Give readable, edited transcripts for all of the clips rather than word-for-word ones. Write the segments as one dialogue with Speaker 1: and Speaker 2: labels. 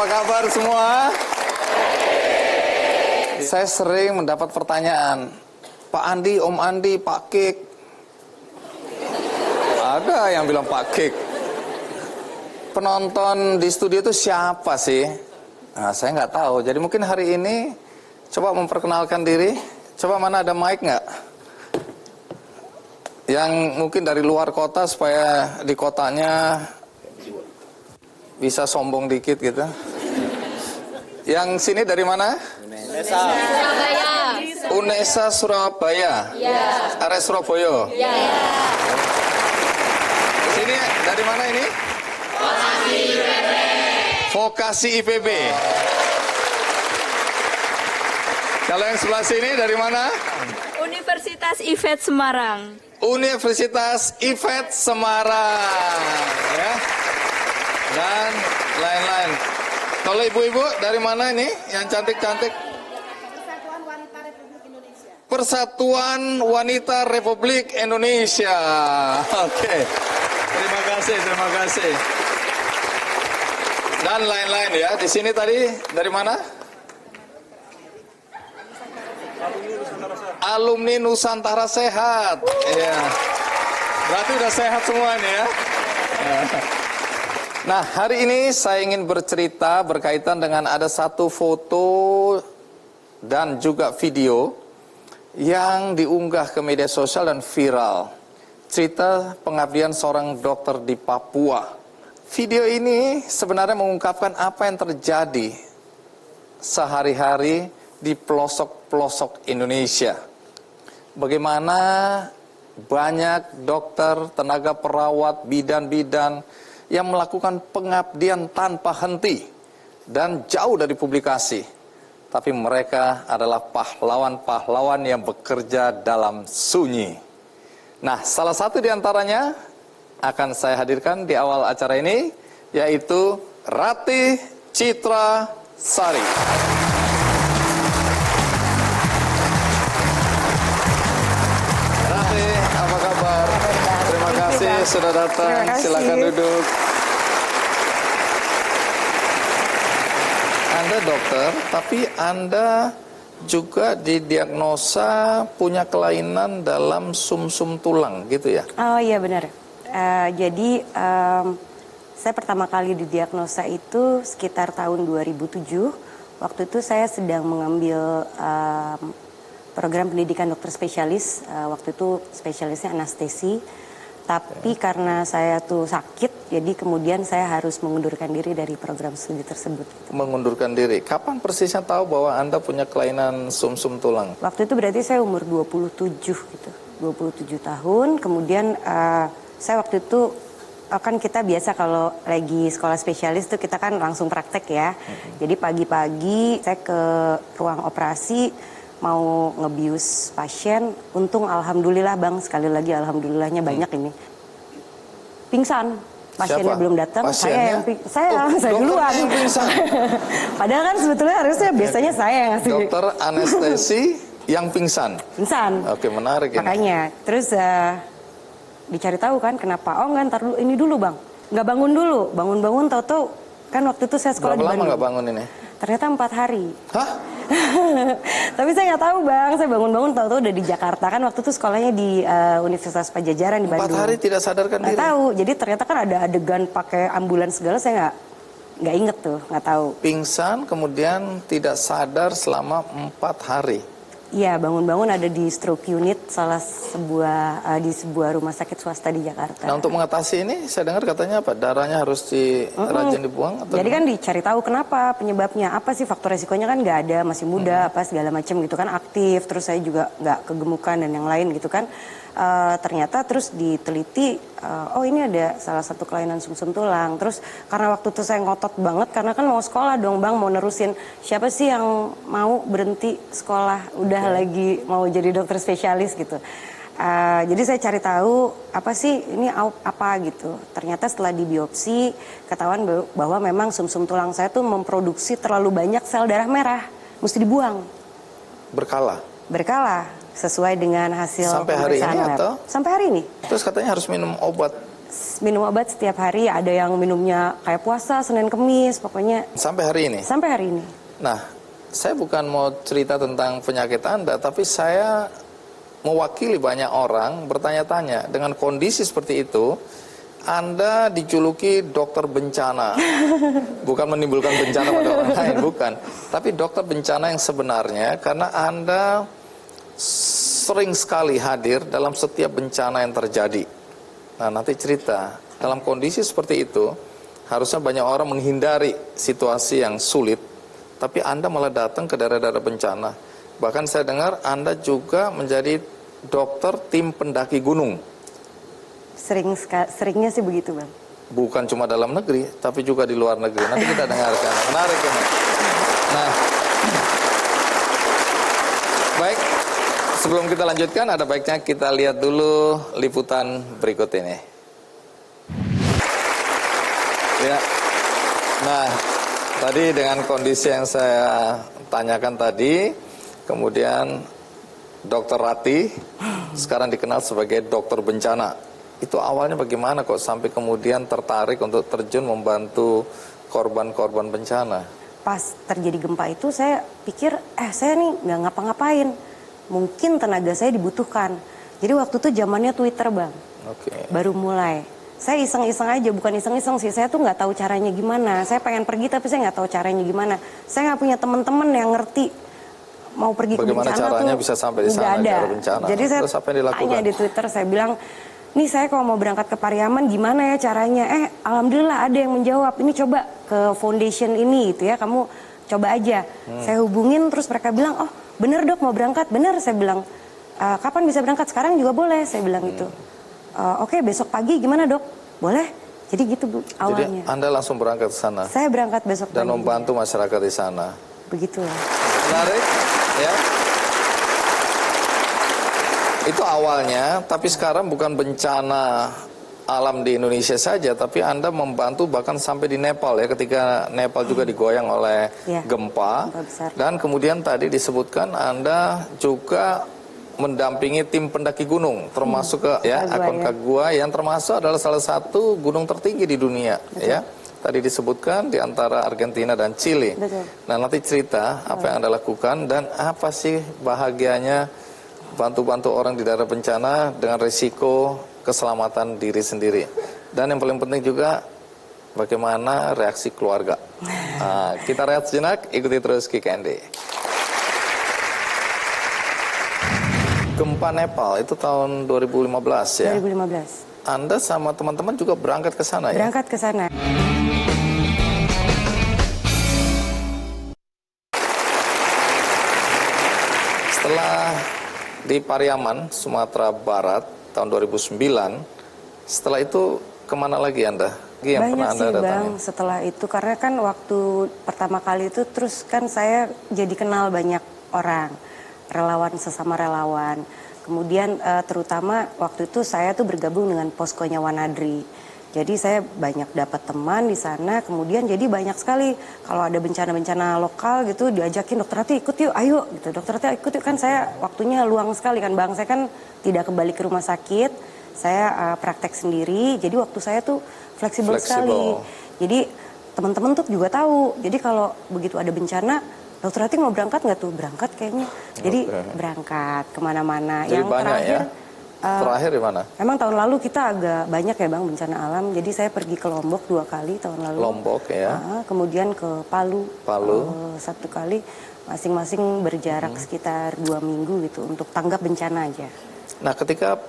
Speaker 1: apa kabar semua? Saya sering mendapat pertanyaan, Pak Andi, Om Andi, Pak Kik. Ada yang bilang Pak Kik. Penonton di studio itu siapa sih? Nah, saya nggak tahu. Jadi mungkin hari ini coba memperkenalkan diri. Coba mana ada mic nggak? Yang mungkin dari luar kota supaya di kotanya bisa sombong dikit gitu. Yang sini dari mana?
Speaker 2: Unesa. Surabaya.
Speaker 1: Unesa Surabaya.
Speaker 2: Ya.
Speaker 1: Area Surabaya.
Speaker 2: Ya.
Speaker 1: Sini dari mana ini?
Speaker 2: Vokasi IPB.
Speaker 1: Vokasi IPB. Kalau yang sebelah sini dari mana?
Speaker 3: Universitas IFET Semarang.
Speaker 1: Universitas IFET Semarang, ya. Dan lain-lain. Kalau ibu-ibu dari mana ini? Yang cantik-cantik?
Speaker 4: Persatuan Wanita Republik Indonesia.
Speaker 1: Persatuan Wanita Republik Indonesia. Oke. Terima kasih. Dan lain-lain ya. Di sini tadi dari mana? Alumni Nusantara Sehat. Iya. Berarti udah sehat semua nih ya. Nah, hari ini saya ingin bercerita berkaitan dengan ada satu foto dan juga video yang diunggah ke media sosial dan viral. Cerita pengabdian seorang dokter di Papua. Video ini sebenarnya mengungkapkan apa yang terjadi sehari-hari di pelosok-pelosok Indonesia. Bagaimana banyak dokter, tenaga perawat, bidan-bidan yang melakukan pengabdian tanpa henti dan jauh dari publikasi. Tapi mereka adalah pahlawan-pahlawan yang bekerja dalam sunyi. Nah, salah satu di antaranya akan saya hadirkan di awal acara ini, yaitu Ratih Citra Sari. Ratih, apa kabar? Terima kasih sudah datang. Silakan duduk. Anda dokter, tapi Anda juga didiagnosa punya kelainan dalam sumsum tulang, gitu ya?
Speaker 4: Oh iya benar. Jadi saya pertama kali didiagnosa itu sekitar tahun 2007. Waktu itu saya sedang mengambil program pendidikan dokter spesialis. Waktu itu spesialisnya anestesi. Tapi karena saya tuh sakit, jadi kemudian saya harus mengundurkan diri dari program studi tersebut.
Speaker 1: Mengundurkan diri. Kapan persisnya tahu bahwa Anda punya kelainan sumsum tulang?
Speaker 4: Waktu itu berarti saya umur 27 gitu. 27 tahun, kemudian saya waktu itu kan kita biasa kalau lagi sekolah spesialis tuh kita kan langsung praktek ya. Jadi pagi-pagi saya ke ruang operasi mau ngebius pasien. Untung alhamdulillah Bang, sekali lagi alhamdulillahnya banyak ini. Pingsan. Pasiennya
Speaker 1: Siapa?
Speaker 4: belum datang,
Speaker 1: Pasiennya?
Speaker 4: saya duluan.
Speaker 1: Yang pingsan.
Speaker 4: Padahal kan sebetulnya harusnya biasanya saya yang ngasih.
Speaker 1: Dokter anestesi yang pingsan.
Speaker 4: Pingsan.
Speaker 1: Oke, menarik ini.
Speaker 4: Makanya, terus dicari tahu kan kenapa. Oh enggak, ntar dulu, ini dulu Bang. Nggak bangun dulu, bangun-bangun tahu-tahu kan waktu itu saya sekolah di
Speaker 1: Berapa lama
Speaker 4: Bandung.
Speaker 1: nggak bangun ini?
Speaker 4: Ternyata 4 hari.
Speaker 1: Hah?
Speaker 4: Tapi saya nggak tahu Bang, saya bangun-bangun tahu-tahu udah di Jakarta kan waktu itu sekolahnya di Universitas Padjadjaran di
Speaker 1: 4
Speaker 4: Bandung.
Speaker 1: hari tidak sadarkan
Speaker 4: Nggak
Speaker 1: diri?
Speaker 4: tahu, jadi ternyata kan ada adegan pakai ambulans segala, saya nggak inget tuh, nggak tahu.
Speaker 1: Pingsan kemudian tidak sadar selama 4 hari.
Speaker 4: Iya, bangun-bangun ada di stroke unit di sebuah rumah sakit swasta di Jakarta.
Speaker 1: Nah, untuk mengatasi ini saya dengar katanya apa? Darahnya harus rajin dibuang atau
Speaker 4: Jadi
Speaker 1: gimana?
Speaker 4: kan dicari tahu kenapa, penyebabnya apa sih, faktor resikonya kan nggak ada, masih muda apa segala macam gitu kan, aktif, terus saya juga nggak kegemukan dan yang lain gitu kan. Ternyata terus diteliti, oh ini ada salah satu kelainan sumsum tulang. Terus karena waktu itu saya ngotot banget karena kan mau sekolah dong Bang, mau nerusin, siapa sih yang mau berhenti sekolah udah lagi mau jadi dokter spesialis gitu. Jadi saya cari tahu apa sih ini apa gitu. Ternyata setelah dibiopsi ketahuan bahwa memang sumsum tulang saya tuh memproduksi terlalu banyak sel darah merah, mesti dibuang.
Speaker 1: Berkala?
Speaker 4: Berkala sesuai dengan hasil
Speaker 1: sampai hari ini
Speaker 4: pemeriksaan lab.
Speaker 1: atau?
Speaker 4: Sampai hari ini.
Speaker 1: Terus katanya harus minum obat.
Speaker 4: minum obat setiap hari. Ada yang minumnya kayak puasa, Senin Kemis, pokoknya
Speaker 1: Sampai hari ini?
Speaker 4: sampai hari ini.
Speaker 1: Nah, saya bukan mau cerita tentang penyakit Anda, tapi saya mewakili banyak orang bertanya-tanya. Dengan kondisi seperti itu, Anda dijuluki dokter bencana. Bukan menimbulkan bencana pada orang lain, bukan. Tapi dokter bencana yang sebenarnya, karena Anda sering sekali hadir dalam setiap bencana yang terjadi. Nah, nanti cerita, dalam kondisi seperti itu, harusnya banyak orang menghindari situasi yang sulit, tapi Anda malah datang ke daerah-daerah bencana. Bahkan saya dengar Anda juga menjadi dokter tim pendaki gunung.
Speaker 4: Seringnya sih begitu, Bang.
Speaker 1: Bukan cuma dalam negeri, tapi juga di luar negeri. Nanti kita dengarkan. Menarik ini. Nah, baik. Sebelum kita lanjutkan, ada baiknya kita lihat dulu liputan berikut ini. Ya. Nah, tadi dengan kondisi yang saya tanyakan tadi, kemudian Dr. Rati sekarang dikenal sebagai dokter bencana. Itu awalnya bagaimana kok sampai kemudian tertarik untuk terjun membantu korban-korban bencana?
Speaker 4: Pas terjadi gempa itu saya pikir, saya nih nggak ngapa-ngapain. Mungkin tenaga saya dibutuhkan. Jadi waktu itu zamannya Twitter, Bang.
Speaker 1: Oke.
Speaker 4: Baru mulai. Saya iseng-iseng aja, bukan iseng-iseng sih. Saya tuh nggak tahu caranya gimana. Saya pengen pergi tapi saya nggak tahu caranya gimana. Saya nggak punya teman-teman yang ngerti mau pergi
Speaker 1: Bagaimana
Speaker 4: ke bencana
Speaker 1: caranya
Speaker 4: tuh
Speaker 1: bisa sampai di
Speaker 4: nggak
Speaker 1: sana,
Speaker 4: ada.
Speaker 1: daerah bencana.
Speaker 4: Jadi saya
Speaker 1: Terus apa yang dilakukan?
Speaker 4: tanya di Twitter, saya bilang, nih saya kalau mau berangkat ke Pariaman gimana ya caranya? Alhamdulillah ada yang menjawab, ini coba ke foundation ini gitu ya, kamu coba aja. Saya hubungin terus mereka bilang, oh bener dok mau berangkat, bener saya bilang. Kapan bisa berangkat? Sekarang juga boleh, saya bilang gitu. Oke, besok pagi gimana dok? Boleh? Jadi gitu Bu, awalnya.
Speaker 1: Jadi Anda langsung berangkat ke sana?
Speaker 4: Saya berangkat besok
Speaker 1: dan
Speaker 4: pagi.
Speaker 1: membantu masyarakat di sana.
Speaker 4: Begitulah.
Speaker 1: Menarik, ya. Itu awalnya, tapi sekarang bukan bencana alam di Indonesia saja, tapi Anda membantu bahkan sampai di Nepal ya, ketika Nepal juga digoyang oleh gempa.
Speaker 4: besar.
Speaker 1: Dan kemudian tadi disebutkan Anda juga mendampingi tim pendaki gunung, termasuk ke Aconcagua yang termasuk adalah salah satu gunung tertinggi di dunia. Ya. Tadi disebutkan di antara Argentina dan Chile.
Speaker 4: Betul.
Speaker 1: Nah, nanti cerita apa yang Anda lakukan dan apa sih bahagianya bantu-bantu orang di daerah bencana dengan risiko keselamatan diri sendiri. Dan yang paling penting juga bagaimana reaksi keluarga. Nah, kita rehat sejenak, ikuti terus Kick Andy. Gempa Nepal itu tahun 2015 ya?
Speaker 4: 2015.
Speaker 1: Anda sama teman-teman juga berangkat ke sana ya?
Speaker 4: Berangkat ke sana.
Speaker 1: Setelah di Pariaman, Sumatera Barat, tahun 2009, setelah itu kemana lagi Anda? Yang
Speaker 4: Banyak
Speaker 1: pernah Anda
Speaker 4: sih
Speaker 1: datangi?
Speaker 4: Bang setelah itu, karena kan waktu pertama kali itu terus kan saya jadi kenal banyak orang, relawan sesama relawan. Kemudian terutama waktu itu saya tuh bergabung dengan poskonya Wanadri. Jadi saya banyak dapat teman di sana, kemudian jadi banyak sekali kalau ada bencana-bencana lokal gitu diajakin dokter Rati ikut yuk, ayo gitu. Dokter Rati ikut yuk, kan saya waktunya luang sekali kan Bang. Saya kan tidak kembali ke rumah sakit, saya praktek sendiri. Jadi waktu saya tuh fleksibel sekali. Jadi teman-teman tuh juga tahu. Jadi kalau begitu ada bencana, dokter Rati mau berangkat nggak tuh? Berangkat kayaknya. Jadi berangkat kemana-mana.
Speaker 1: Jadi
Speaker 4: yang
Speaker 1: banyak
Speaker 4: terakhir,
Speaker 1: ya? Terakhir di mana?
Speaker 4: Memang tahun lalu kita agak banyak ya Bang bencana alam. Jadi saya pergi ke Lombok 2 kali tahun lalu.
Speaker 1: Lombok ya.
Speaker 4: Kemudian ke Palu.
Speaker 1: Palu.
Speaker 4: 1 kali. Masing-masing berjarak sekitar 2 minggu gitu untuk tanggap bencana aja.
Speaker 1: Nah, ketika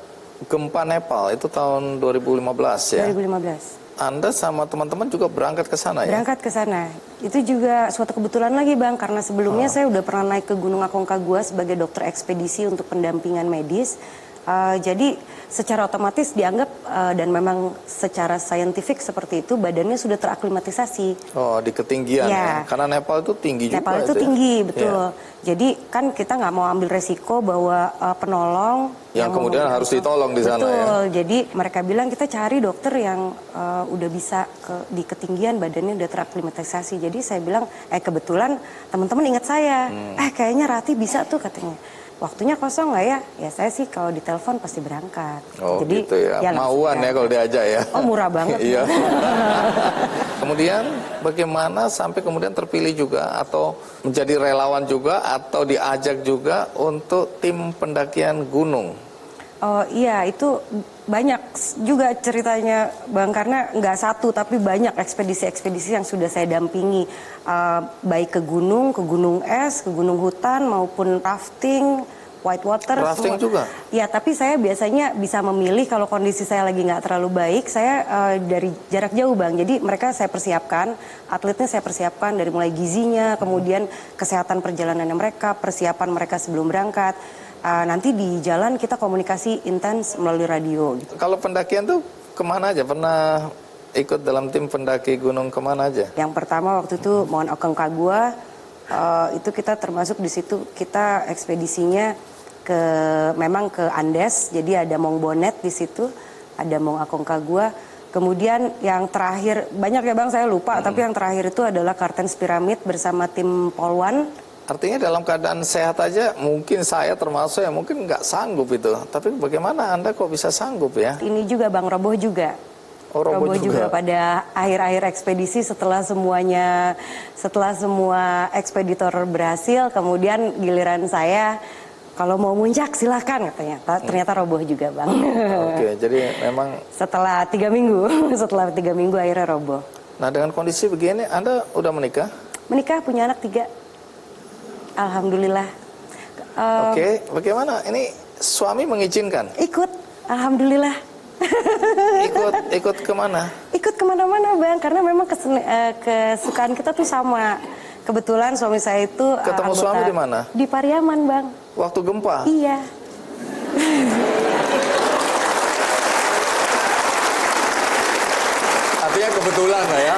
Speaker 1: gempa Nepal itu tahun 2015 ya?
Speaker 4: 2015.
Speaker 1: Anda sama teman-teman juga berangkat ke sana ya?
Speaker 4: Berangkat ke sana. Itu juga suatu kebetulan lagi Bang, karena sebelumnya saya udah pernah naik ke Gunung Aconcagua sebagai dokter ekspedisi untuk pendampingan medis. Jadi secara otomatis dianggap dan memang secara saintifik seperti itu badannya sudah teraklimatisasi.
Speaker 1: Oh, di ketinggian ya? Karena Nepal itu tinggi juga.
Speaker 4: Nepal itu tinggi, betul. Jadi kan kita nggak mau ambil resiko bahwa penolong
Speaker 1: yang kemudian harus ditolong di sana ya.
Speaker 4: Betul. Jadi mereka bilang kita cari dokter yang udah bisa di ketinggian badannya udah teraklimatisasi. Jadi saya bilang kebetulan teman-teman ingat saya. Kayaknya Rati bisa tuh katanya. waktunya kosong nggak ya? Ya saya sih kalau ditelepon pasti berangkat.
Speaker 1: Oh gitu ya, mauan ya kalau diajak ya.
Speaker 4: Oh murah banget.
Speaker 1: Iya. Kemudian bagaimana sampai kemudian terpilih juga atau menjadi relawan juga atau diajak juga untuk tim pendakian gunung?
Speaker 4: Oh iya, itu banyak juga ceritanya Bang, karena nggak satu tapi banyak ekspedisi-ekspedisi yang sudah saya dampingi, baik ke gunung es, ke gunung hutan maupun rafting, whitewater.
Speaker 1: Rafting juga?
Speaker 4: Ya, tapi saya biasanya bisa memilih kalau kondisi saya lagi nggak terlalu baik, saya dari jarak jauh Bang. Jadi mereka saya persiapkan, atletnya saya persiapkan dari mulai gizinya, kemudian kesehatan perjalanannya mereka, persiapan mereka sebelum berangkat. Nanti di jalan kita komunikasi intens melalui radio. Gitu.
Speaker 1: Kalau pendakian tuh kemana aja? Pernah ikut dalam tim pendaki gunung kemana aja?
Speaker 2: Ya.
Speaker 4: Yang pertama waktu itu Mount Aconcagua, itu kita termasuk di situ kita ekspedisinya memang ke Andes. Jadi ada Mount Bonnet di situ, ada Mount Aconcagua. Kemudian yang terakhir banyak ya Bang saya lupa, tapi yang terakhir itu adalah Cartens Pyramid bersama tim Polwan.
Speaker 1: Artinya dalam keadaan sehat aja mungkin saya termasuk yang mungkin nggak sanggup itu. Tapi bagaimana Anda kok bisa sanggup ya?
Speaker 4: Ini juga Bang Roboh juga.
Speaker 1: Oh, Roboh juga
Speaker 4: pada akhir-akhir ekspedisi setelah semua ekspeditor berhasil, kemudian giliran saya kalau mau muncak silakan katanya. Ternyata Roboh juga Bang.
Speaker 1: Oke, jadi memang
Speaker 4: setelah 3 minggu, akhirnya Roboh.
Speaker 1: Nah dengan kondisi begini Anda udah menikah?
Speaker 4: Menikah, punya anak 3. Alhamdulillah.
Speaker 1: Oke, bagaimana? Ini suami mengizinkan?
Speaker 4: Ikut, alhamdulillah.
Speaker 1: Ikut kemana?
Speaker 4: Ikut kemana-mana Bang, karena memang kesukaan kita tuh sama. Kebetulan suami saya itu
Speaker 1: ketemu suami di mana?
Speaker 4: Di Pariaman Bang.
Speaker 1: Waktu gempa?
Speaker 4: Iya.
Speaker 1: Artinya kebetulan lah ya?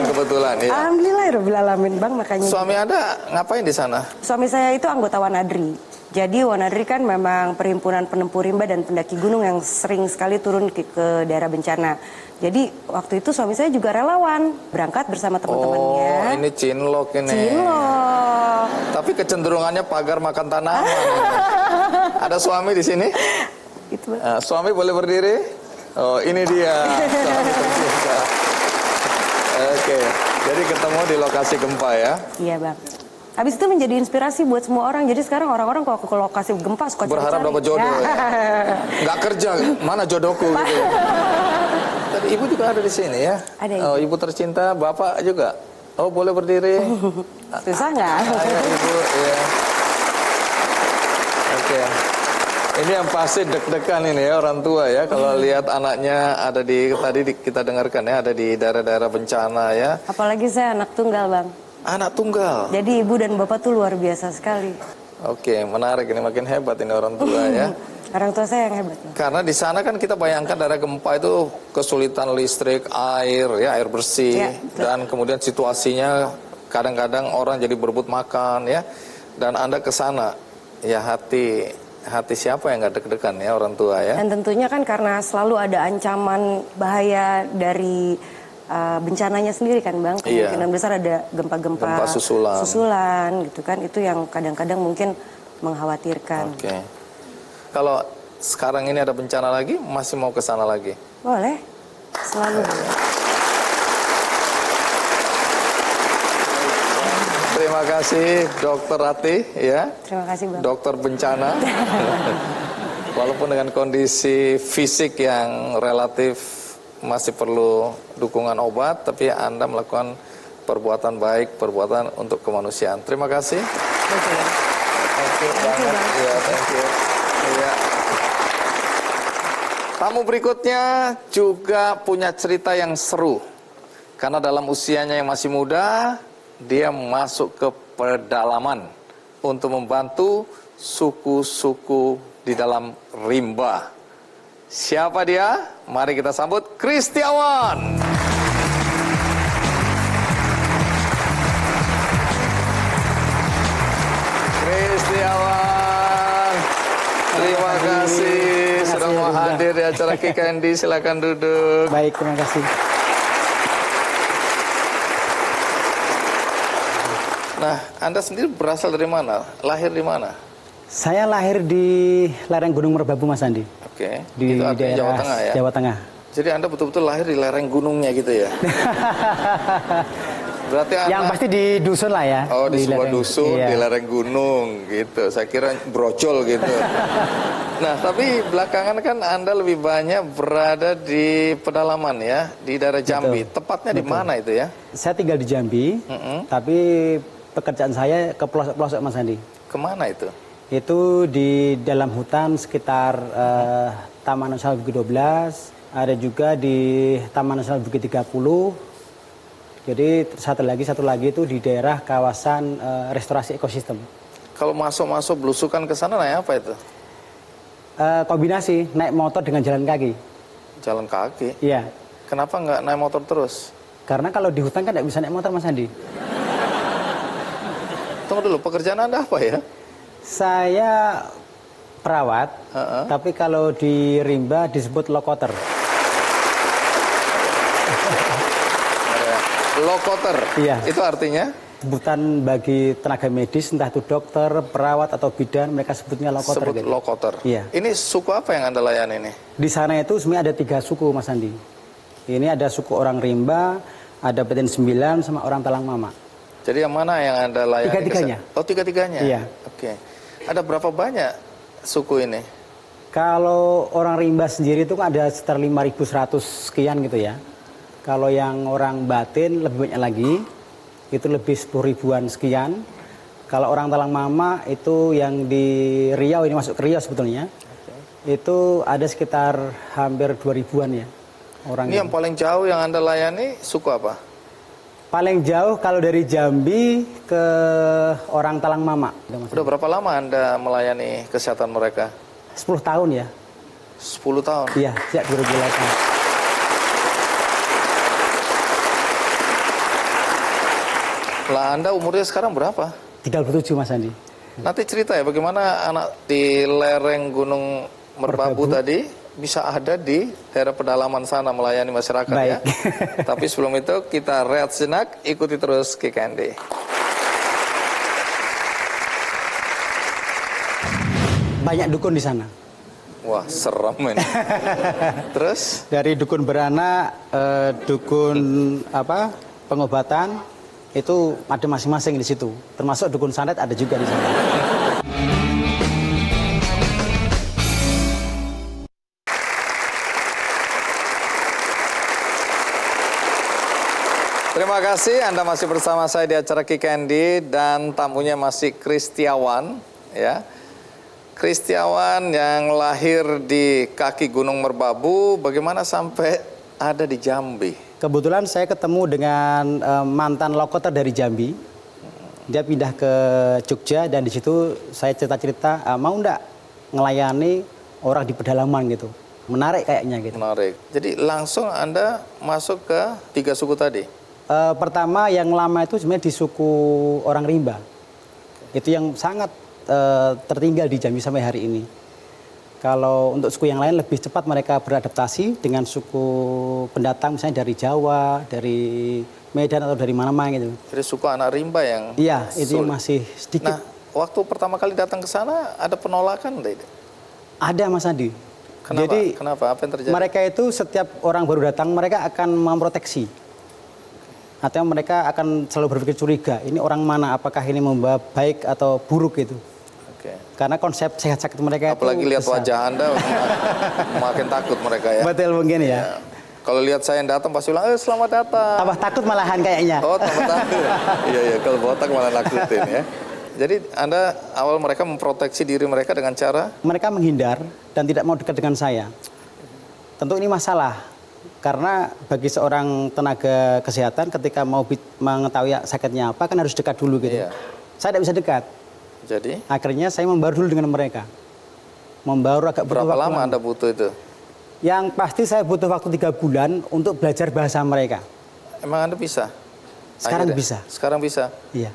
Speaker 1: Kebetulan ya.
Speaker 4: Alhamdulillahirrahmanirrahim Bang, makanya.
Speaker 1: Suami Anda ngapain di sana?
Speaker 4: Suami saya itu anggota Wanadri. Jadi Wanadri kan memang perhimpunan penempuh rimba dan pendaki gunung yang sering sekali turun ke daerah bencana. Jadi waktu itu suami saya juga relawan, berangkat bersama teman-temannya.
Speaker 1: Oh, ini cinlok ini.
Speaker 4: Cinlok.
Speaker 1: Tapi kecenderungannya pagar makan tanaman. Ada suami di sini?
Speaker 4: Itu Bang.
Speaker 1: Nah, suami boleh berdiri? Oh, ini dia. Suami tercinta. Oke, jadi ketemu di lokasi gempa ya?
Speaker 4: Iya Bang. Habis itu menjadi inspirasi buat semua orang. Jadi sekarang orang-orang kalau ke lokasi gempa suka
Speaker 1: berharap dapat jodoh ya? Nggak kerja, mana jodohku gitu. Tadi ibu juga ada di sini ya?
Speaker 4: Ada ibu.
Speaker 1: Oh, ibu tercinta, bapak juga? Oh, boleh berdiri?
Speaker 4: Susah nggak?
Speaker 1: Ayo ibu, ya. Oke. Ini yang pasti deg-degan ini ya orang tua ya. Kalau lihat anaknya ada tadi kita dengarkan ya, ada di daerah-daerah bencana ya.
Speaker 4: Apalagi saya anak tunggal Bang.
Speaker 1: Anak tunggal?
Speaker 4: Jadi ibu dan bapak tuh luar biasa sekali.
Speaker 1: Oke, menarik ini, makin hebat ini orang tua ya.
Speaker 4: Orang tua saya yang hebat.
Speaker 1: Karena di sana kan kita bayangkan daerah gempa itu kesulitan listrik, air bersih, dan kemudian situasinya kadang-kadang orang jadi berebut makan ya. Dan Anda ke sana, ya hati siapa yang nggak deg-degan ya orang tua ya.
Speaker 4: Dan tentunya kan karena selalu ada ancaman bahaya dari bencananya sendiri kan Bang. Kemungkinan besar ada gempa-gempa susulan gitu kan. Itu yang kadang-kadang mungkin mengkhawatirkan.
Speaker 1: Oke. Kalau sekarang ini ada bencana lagi, masih mau ke sana lagi?
Speaker 4: Boleh, selalu.
Speaker 1: Terima kasih Dokter Rati ya.
Speaker 4: Terima kasih Bang.
Speaker 1: Dokter bencana. Walaupun dengan kondisi fisik yang relatif masih perlu dukungan obat, tapi Anda melakukan perbuatan baik, perbuatan untuk kemanusiaan. Terima kasih. Thank you banget. Ya, thank you. Ya. Tamu berikutnya juga punya cerita yang seru. Karena dalam usianya yang masih muda, dia masuk ke pedalaman untuk membantu suku-suku di dalam rimba. Siapa dia? Mari kita sambut Kristiawan. Kristiawan, terima kasih sudah mau hadir di acara Kikendi. Silakan duduk.
Speaker 5: Baik, terima kasih.
Speaker 1: Nah, Anda sendiri berasal dari mana? Lahir di mana?
Speaker 5: Saya lahir di lereng Gunung Merbabu, Mas Andi.
Speaker 1: Oke.
Speaker 5: Di
Speaker 1: Itu artinya
Speaker 5: daerah
Speaker 1: Jawa Tengah ya?
Speaker 5: Jawa Tengah.
Speaker 1: Jadi Anda betul-betul lahir di lereng gunungnya gitu ya? Berarti Anda...
Speaker 5: Yang pasti di dusun lah ya.
Speaker 1: Oh, di sebuah
Speaker 5: lereng.
Speaker 1: dusun,
Speaker 5: Iya.
Speaker 1: di lereng gunung gitu. Saya kira brojol gitu. Nah, tapi belakangan kan Anda lebih banyak berada di pedalaman ya, di daerah Jambi.
Speaker 5: Betul.
Speaker 1: Tepatnya di mana itu ya?
Speaker 5: Saya tinggal di Jambi, tapi pekerjaan saya ke pelosok-pelosok, Mas Andi.
Speaker 1: Kemana itu?
Speaker 5: Itu di dalam hutan sekitar Taman Nasional Bukit 12, ada juga di Taman Nasional Bukit 30. Jadi satu lagi itu di daerah kawasan restorasi ekosistem.
Speaker 1: Kalau masuk-masuk belusukan ke sana naik apa itu?
Speaker 5: Kombinasi naik motor dengan jalan kaki.
Speaker 1: Jalan kaki?
Speaker 5: Iya.
Speaker 1: Kenapa nggak naik motor terus?
Speaker 5: Karena kalau di hutan kan nggak bisa naik motor, Mas Andi.
Speaker 1: Tunggu dulu, pekerjaan Anda apa ya?
Speaker 5: Saya perawat, tapi kalau di rimba disebut lokoter.
Speaker 1: Lokoter?
Speaker 5: Iya.
Speaker 1: Itu artinya?
Speaker 5: Sebutan bagi tenaga medis, entah itu dokter, perawat, atau bidan, mereka sebutnya lokoter.
Speaker 1: Sebut
Speaker 5: gitu.
Speaker 1: lokoter?
Speaker 5: Iya.
Speaker 1: Ini suku apa yang Anda layani ini?
Speaker 5: Di sana itu sebenarnya ada 3 suku, Mas Andi. Ini ada suku orang rimba, ada Beten 9, sama orang Talang Mama.
Speaker 1: Jadi yang mana yang Anda layani?
Speaker 5: Tiga-tiganya.
Speaker 1: Oh, tiga-tiganya?
Speaker 5: Iya.
Speaker 1: Oke. Ada berapa banyak suku ini?
Speaker 5: Kalau orang rimba sendiri itu kan ada sekitar 5.100 sekian gitu ya. Kalau yang orang Batin lebih banyak lagi, itu lebih 10 ribuan sekian. Kalau orang Talang Mama itu yang di Riau, ini masuk ke Riau sebetulnya, itu ada sekitar hampir 2 ribuan ya. Orang
Speaker 1: Ini yang paling jauh yang Anda layani suku apa?
Speaker 5: paling jauh kalau dari Jambi ke orang Talang Mama.
Speaker 1: Udah berapa lama Anda melayani kesehatan mereka?
Speaker 5: 10 tahun ya.
Speaker 1: 10 tahun?
Speaker 5: Iya, sejak 2008.
Speaker 1: Lah Anda umurnya sekarang berapa?
Speaker 5: 37, Mas Andi.
Speaker 1: Nanti cerita ya bagaimana anak di lereng Gunung Merbabu tadi bisa ada di daerah pedalaman sana melayani masyarakat.
Speaker 5: Baik.
Speaker 1: Ya. Tapi sebelum itu kita rehat sejenak, ikuti terus KKND.
Speaker 5: Banyak dukun di sana.
Speaker 1: Wah, serem ini. Terus?
Speaker 5: Dari dukun beranak, dukun pengobatan, itu ada masing-masing di situ. Termasuk dukun santet ada juga di sana.
Speaker 1: Terima kasih Anda masih bersama saya di acara KKND dan tamunya masih Kristiawan ya. Kristiawan yang lahir di kaki Gunung Merbabu, bagaimana sampai ada di Jambi?
Speaker 5: Kebetulan saya ketemu dengan mantan lokoter dari Jambi. Dia pindah ke Jogja dan di situ saya cerita-cerita mau ndak ngelayani orang di pedalaman gitu. Menarik kayaknya gitu.
Speaker 1: Menarik. Jadi langsung Anda masuk ke 3 suku tadi?
Speaker 5: Pertama yang lama itu sebenarnya di suku orang rimba. Itu yang sangat tertinggal di Jambi sampai hari ini. Kalau untuk suku yang lain lebih cepat mereka beradaptasi dengan suku pendatang misalnya dari Jawa, dari Medan atau dari mana-mana gitu.
Speaker 1: Jadi suku anak rimba yang
Speaker 5: Iya, itu
Speaker 1: sulit.
Speaker 5: masih sedikit.
Speaker 1: Nah, waktu pertama kali datang ke sana ada penolakan tidak?
Speaker 5: Ada, Mas Andi.
Speaker 1: Kenapa?
Speaker 5: Jadi
Speaker 1: Kenapa? Apa yang terjadi?
Speaker 5: mereka itu setiap orang baru datang mereka akan memproteksi. Atau mereka akan selalu berpikir curiga, ini orang mana, apakah ini membawa baik atau buruk gitu.
Speaker 1: Oke.
Speaker 5: Karena konsep sehat-sehat mereka
Speaker 1: Apalagi
Speaker 5: itu
Speaker 1: lihat
Speaker 5: besar.
Speaker 1: wajah Anda makin takut mereka ya.
Speaker 5: Betul mungkin ya.
Speaker 1: Kalau lihat saya yang datang pasti bilang, selamat datang.
Speaker 5: Tambah takut malahan kayaknya.
Speaker 1: Oh, tambah takut. Iya, kalau botak malah nakutin ya. Jadi Anda awal mereka memproteksi diri mereka dengan cara?
Speaker 5: Mereka menghindar dan tidak mau dekat dengan saya. Tentu ini masalah. Karena bagi seorang tenaga kesehatan ketika mau mengetahui sakitnya apa kan harus dekat dulu gitu.
Speaker 1: Iya.
Speaker 5: Saya tidak bisa dekat.
Speaker 1: Jadi?
Speaker 5: Akhirnya saya membaur dulu dengan mereka. Membaur agak butuh
Speaker 1: Berapa
Speaker 5: waktu
Speaker 1: lama Anda butuh itu?
Speaker 5: Yang pasti saya butuh waktu 3 bulan untuk belajar bahasa mereka.
Speaker 1: Emang Anda bisa?
Speaker 5: Sekarang
Speaker 1: Akhirnya?
Speaker 5: bisa.
Speaker 1: Sekarang bisa?
Speaker 5: Iya.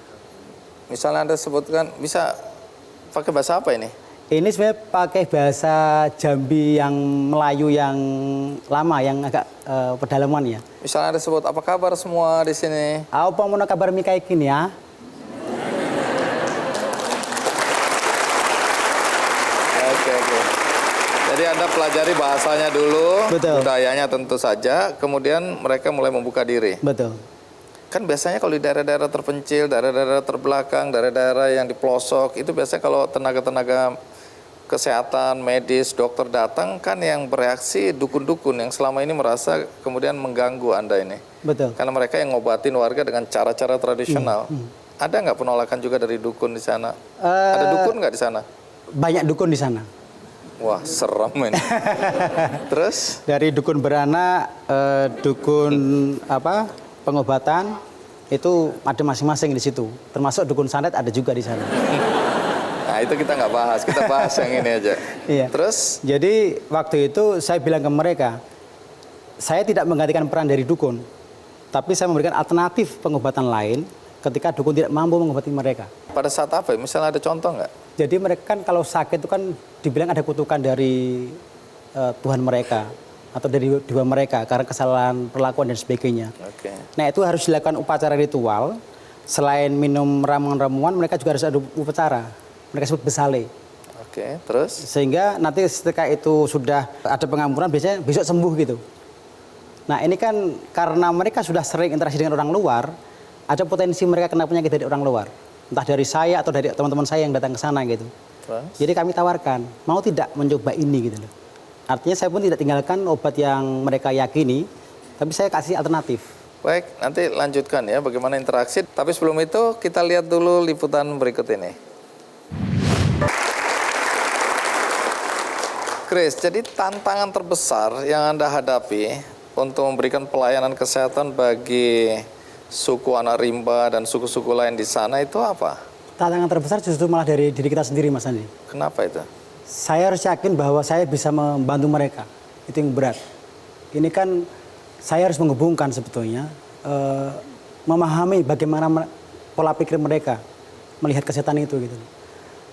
Speaker 1: Misalnya Anda sebutkan, bisa pakai bahasa apa ini?
Speaker 5: Ini sebenarnya pakai bahasa Jambi yang Melayu yang lama, yang agak pedalaman ya.
Speaker 1: Misalnya Anda sebut, apa kabar semua di sini?
Speaker 5: Apa mau kabar Mika ikin ya?
Speaker 1: Anda pelajari bahasanya dulu,
Speaker 5: Betul.
Speaker 1: budayanya tentu saja, kemudian mereka mulai membuka diri.
Speaker 5: Betul.
Speaker 1: Kan biasanya kalau di daerah-daerah terpencil, daerah-daerah terbelakang, daerah-daerah yang di pelosok, itu biasanya kalau tenaga-tenaga kesehatan, medis, dokter datang, kan yang bereaksi dukun-dukun yang selama ini merasa kemudian mengganggu Anda ini.
Speaker 5: Betul.
Speaker 1: Karena mereka yang ngobatin warga dengan cara-cara tradisional. Ada nggak penolakan juga dari dukun di sana? Ada dukun nggak di sana?
Speaker 5: Banyak dukun di sana.
Speaker 1: Wah, serem ini. Terus?
Speaker 5: Dari dukun beranak, dukun pengobatan, itu ada masing-masing di situ. Termasuk dukun santet ada juga di sana.
Speaker 1: Nah, itu kita nggak bahas. Kita bahas yang ini aja.
Speaker 5: Iya.
Speaker 1: Terus?
Speaker 5: Jadi waktu itu saya bilang ke mereka, saya tidak menggantikan peran dari dukun, tapi saya memberikan alternatif pengobatan lain ketika dukun tidak mampu mengobati mereka.
Speaker 1: Pada saat apa? Misalnya ada contoh nggak?
Speaker 5: Jadi mereka kan kalau sakit itu kan dibilang ada kutukan dari Tuhan mereka atau dari dewa mereka karena kesalahan perlakuan dan sebagainya.
Speaker 1: Oke.
Speaker 5: Nah itu harus dilakukan upacara ritual. Selain minum ramuan-ramuan, mereka juga harus ada upacara. Mereka sebut besale.
Speaker 1: Oke, terus?
Speaker 5: Sehingga nanti ketika itu sudah ada pengampunan, biasanya besok sembuh gitu. Nah ini kan karena mereka sudah sering interaksi dengan orang luar, ada potensi mereka kena penyakit dari orang luar. Entah dari saya atau dari teman-teman saya yang datang ke sana gitu.
Speaker 1: Terus?
Speaker 5: Jadi kami tawarkan, mau tidak mencoba ini gitu loh. Artinya saya pun tidak tinggalkan obat yang mereka yakini, tapi saya kasih alternatif.
Speaker 1: Baik, nanti lanjutkan ya bagaimana interaksi. Tapi sebelum itu kita lihat dulu liputan berikut ini. Chris, jadi tantangan terbesar yang Anda hadapi untuk memberikan pelayanan kesehatan bagi suku anak rimba dan suku-suku lain di sana itu apa?
Speaker 5: Tantangan terbesar justru malah dari diri kita sendiri, Mas Andi.
Speaker 1: Kenapa itu?
Speaker 5: Saya harus yakin bahwa saya bisa membantu mereka. Itu yang berat. Ini kan saya harus menghubungkan sebetulnya, memahami bagaimana pola pikir mereka melihat kesehatan itu gitu.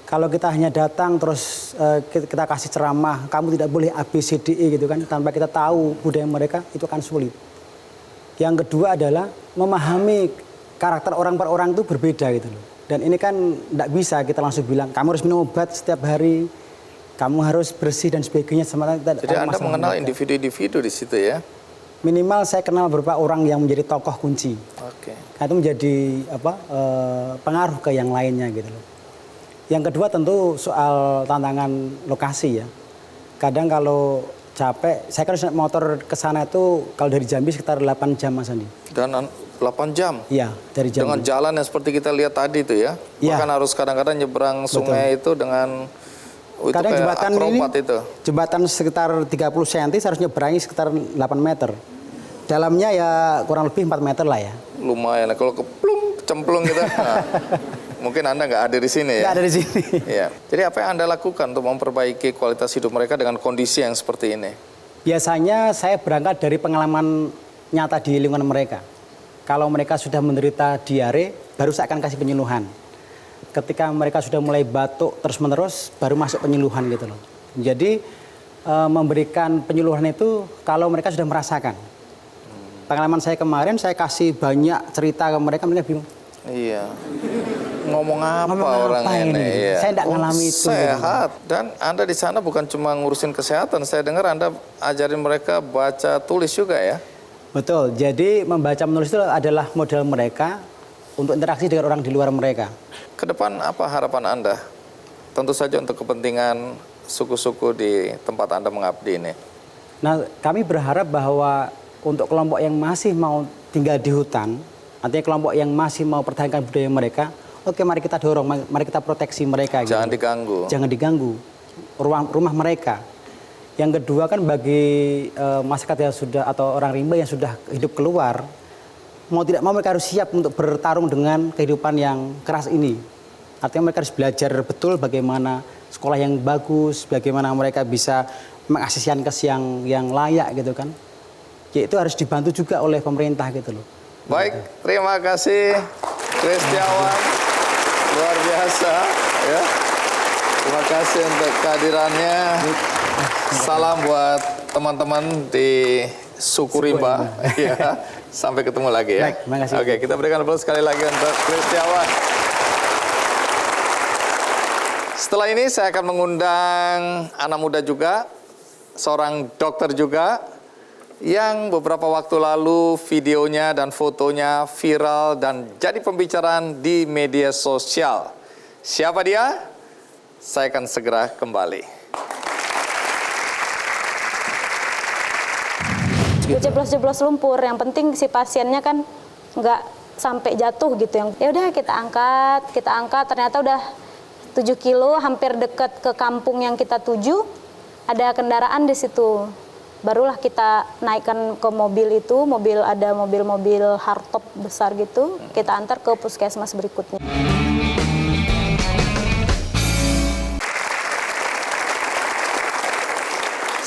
Speaker 5: Kalau kita hanya datang terus kita kasih ceramah, kamu tidak boleh ABCDE gitu kan, tanpa kita tahu budaya mereka, itu akan sulit. Yang kedua adalah memahami karakter orang per orang itu berbeda gitu loh. Dan ini kan tidak bisa kita langsung bilang, kamu harus minum obat setiap hari, kamu harus bersih dan sebagainya.
Speaker 1: Jadi Anda mengenal individu-individu di situ ya?
Speaker 5: Minimal saya kenal beberapa orang yang menjadi tokoh kunci.
Speaker 1: Oke.
Speaker 5: Nah, itu menjadi pengaruh ke yang lainnya gitu loh. Yang kedua tentu soal tantangan lokasi ya. Kadang kalau capek, saya kan motor ke sana itu kalau dari Jambi sekitar 8 jam Mas Andi.
Speaker 1: Dan 8 jam?
Speaker 5: Iya, dari Jambi.
Speaker 1: Dengan jalan yang seperti kita lihat tadi itu ya?
Speaker 5: Iya.
Speaker 1: Bahkan harus kadang-kadang nyebrang sungai itu dengan itu
Speaker 5: Kadang
Speaker 1: kayak
Speaker 5: jembatan
Speaker 1: akrobat
Speaker 5: ini,
Speaker 1: itu.
Speaker 5: jembatan sekitar 30 cm seharusnya nyeberangi sekitar 8 meter. Dalamnya ya kurang lebih 4 meter lah ya.
Speaker 1: Lumayan, kalau cemplung gitu. Nah, mungkin Anda nggak ada di sini ya?
Speaker 5: Nggak ada di sini.
Speaker 1: Ya. Jadi apa yang Anda lakukan untuk memperbaiki kualitas hidup mereka dengan kondisi yang seperti ini?
Speaker 5: Biasanya saya berangkat dari pengalaman nyata di lingkungan mereka. Kalau mereka sudah menderita diare, baru saya akan kasih penyuluhan. Ketika mereka sudah mulai batuk terus-menerus, baru masuk penyuluhan gitu loh. Jadi memberikan penyuluhan itu kalau mereka sudah merasakan. Pengalaman saya kemarin, saya kasih banyak cerita ke mereka bingung.
Speaker 1: Iya. Ngomong apa orang
Speaker 5: apa
Speaker 1: ini?
Speaker 5: ini?
Speaker 1: Iya.
Speaker 5: Saya tidak ngalami itu.
Speaker 1: Sehat. Dan Anda di sana bukan cuma ngurusin kesehatan. Saya dengar Anda ajarin mereka baca tulis juga ya?
Speaker 5: Betul. Jadi membaca menulis itu adalah model mereka untuk interaksi dengan orang di luar mereka.
Speaker 1: Kedepan apa harapan Anda? Tentu saja untuk kepentingan suku-suku di tempat Anda mengabdi ini.
Speaker 5: Nah, kami berharap bahwa untuk kelompok yang masih mau tinggal di hutan, artinya kelompok yang masih mau pertahankan budaya mereka, oke mari kita dorong, mari kita proteksi mereka.
Speaker 1: Jangan
Speaker 5: gitu.
Speaker 1: diganggu.
Speaker 5: Jangan diganggu rumah mereka. Yang kedua kan bagi masyarakat yang sudah atau orang rimba yang sudah hidup keluar, mau tidak mau mereka harus siap untuk bertarung dengan kehidupan yang keras ini. Artinya mereka harus belajar betul bagaimana sekolah yang bagus, bagaimana mereka bisa mengakses yang layak gitu kan. Ya, itu harus dibantu juga oleh pemerintah gitu loh.
Speaker 1: Baik, terima kasih Chris Setiawan, luar biasa ya. Terima kasih untuk kehadirannya. Salam buat teman-teman di suku rimba. Ya. Sampai ketemu lagi ya.
Speaker 5: Baik, terima kasih.
Speaker 1: Oke, kita berikan aplaus sekali lagi untuk Chris Setiawan. Setelah ini saya akan mengundang anak muda juga seorang dokter juga yang beberapa waktu lalu videonya dan fotonya viral dan jadi pembicaraan di media sosial. Siapa dia? Saya akan segera kembali.
Speaker 6: Jeblos-jeblos lumpur, yang penting si pasiennya kan nggak sampai jatuh gitu. Ya udah kita angkat, ternyata udah 7 kilo, hampir dekat ke kampung yang kita tuju, ada kendaraan di situ. Barulah kita naikkan ke mobil itu, ada mobil-mobil hardtop besar gitu, kita antar ke puskesmas berikutnya.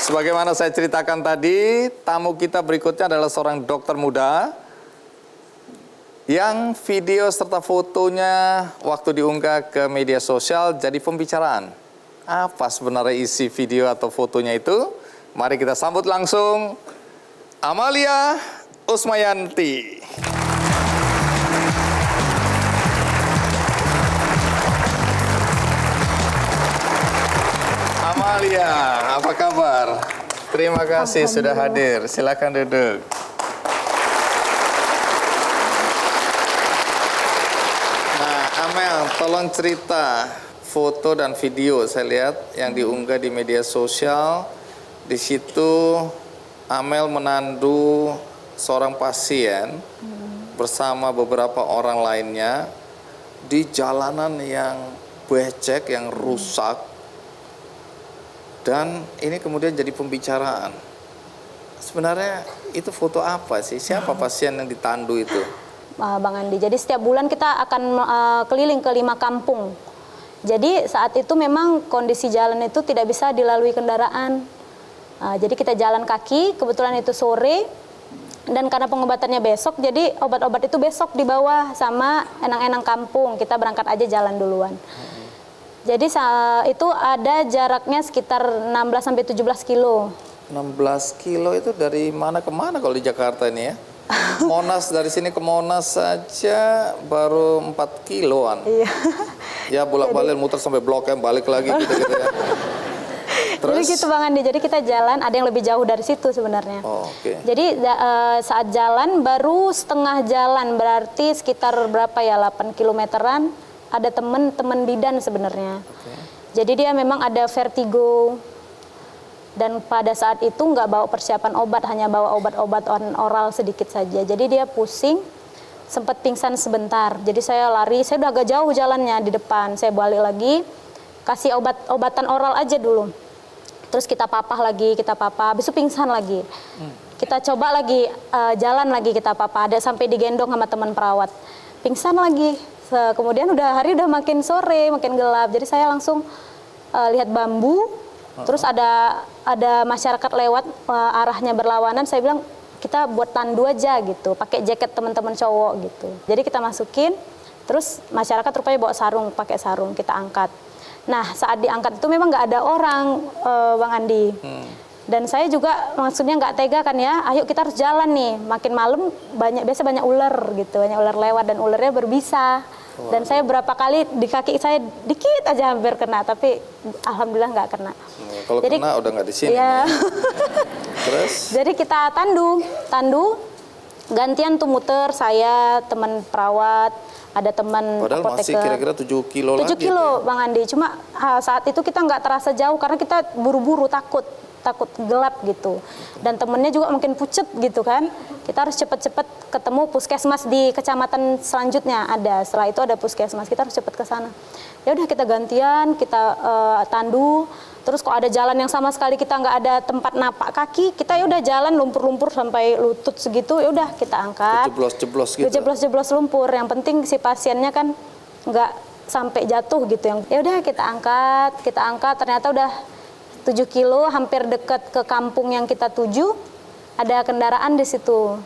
Speaker 1: Sebagaimana saya ceritakan tadi, tamu kita berikutnya adalah seorang dokter muda yang video serta fotonya waktu diunggah ke media sosial jadi pembicaraan. Apa sebenarnya isi video atau fotonya itu? Mari kita sambut langsung Amalia Usmayanti. Amalia, apa kabar? Terima kasih sudah hadir. Silakan duduk. Nah, Amel, tolong cerita foto dan video saya lihat yang diunggah di media sosial. Di situ Amel menandu seorang pasien bersama beberapa orang lainnya di jalanan yang becek, yang rusak. Dan ini kemudian jadi pembicaraan. Sebenarnya itu foto apa sih? Siapa pasien yang ditandu itu?
Speaker 6: Bang Andi, jadi setiap bulan kita akan keliling ke 5 kampung. Jadi saat itu memang kondisi jalan itu tidak bisa dilalui kendaraan. Jadi kita jalan kaki, kebetulan itu sore. Dan karena pengobatannya besok, jadi obat-obat itu besok dibawa sama enang-enang kampung. Kita berangkat aja jalan duluan. Jadi itu ada jaraknya sekitar 16-17 kilo.
Speaker 1: 16 kilo itu dari mana ke mana kalau di Jakarta ini ya? Monas, dari sini ke Monas saja baru 4 kiloan.
Speaker 6: Iya.
Speaker 1: Ya bolak-balik muter sampai Blok M, balik lagi gitu-gitu ya. Terus?
Speaker 6: Jadi gitu Bang Andi, jadi kita jalan, ada yang lebih jauh dari situ sebenarnya.
Speaker 1: Oh, oke.
Speaker 6: Jadi saat jalan baru setengah jalan, berarti sekitar berapa ya, 8 kilometeran. Ada teman bidan sebenarnya. Jadi dia memang ada vertigo. Dan pada saat itu nggak bawa persiapan obat, hanya bawa obat-obat oral sedikit saja. Jadi dia pusing, sempat pingsan sebentar. Jadi saya lari, saya udah agak jauh jalannya di depan. Saya balik lagi, kasih obatan oral aja dulu. Terus kita papah lagi, habis itu pingsan lagi. Kita coba lagi, jalan lagi kita papah. Ada sampai digendong sama teman perawat. Pingsan lagi. Kemudian hari udah makin sore, makin gelap. Jadi saya langsung lihat bambu, terus ada masyarakat lewat arahnya berlawanan. Saya bilang kita buat tandu aja gitu, pakai jaket teman-teman cowok gitu. Jadi kita masukin, terus masyarakat rupanya bawa sarung, pakai sarung, kita angkat. Nah saat diangkat itu memang nggak ada orang, Bang Andi. Dan saya juga maksudnya nggak tega kan ya, ayo kita harus jalan nih, makin malam biasa banyak ular gitu, banyak ular lewat dan ularnya berbisa. Dan saya berapa kali di kaki saya dikit aja hampir kena, tapi alhamdulillah nggak kena.
Speaker 1: Kalau jadi, kena udah nggak di sini.
Speaker 6: Ya.
Speaker 1: Terus?
Speaker 6: Jadi kita tandu, gantian tuh muter, saya teman perawat, ada teman
Speaker 1: padahal
Speaker 6: apoteker.
Speaker 1: Masih kira-kira 7 kilo
Speaker 6: 7
Speaker 1: lagi.
Speaker 6: 7 kilo ya? Bang Andi, cuma saat itu kita nggak terasa jauh karena kita buru-buru takut gelap gitu. Dan temennya juga mungkin pucet gitu kan. Kita harus cepet-cepet ketemu puskesmas di kecamatan selanjutnya ada. Setelah itu ada puskesmas, kita harus cepet ke sana. Ya udah kita gantian, kita tandu. Terus kalau ada jalan yang sama sekali kita nggak ada tempat napak kaki, kita ya udah jalan lumpur-lumpur sampai lutut segitu, ya udah kita angkat.
Speaker 1: Jeblos-jeblos gitu.
Speaker 6: Jeblos-jeblos lumpur. Yang penting si pasiennya kan nggak sampai jatuh gitu. Ya udah kita angkat, ternyata udah 7 kilo, hampir dekat ke kampung yang kita tuju, ada kendaraan di situ.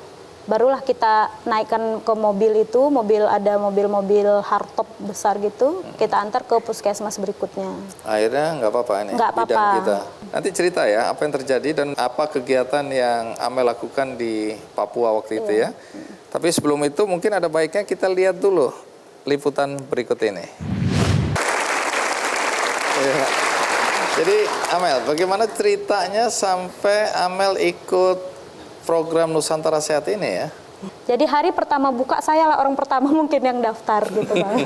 Speaker 6: Barulah kita naikkan ke mobil itu, ada mobil-mobil hardtop besar gitu, kita antar ke puskesmas berikutnya.
Speaker 1: Akhirnya nggak apa-apa ini,
Speaker 6: nggak
Speaker 1: bidan
Speaker 6: apa-apa.
Speaker 1: kita. Nanti cerita ya, apa yang terjadi dan apa kegiatan yang Amel lakukan di Papua waktu itu ya. Tapi sebelum itu mungkin ada baiknya kita lihat dulu liputan berikut ini. Ya. Jadi Amel, bagaimana ceritanya sampai Amel ikut program Nusantara Sehat ini ya?
Speaker 6: Jadi hari pertama buka saya lah orang pertama mungkin yang daftar gitu Bang.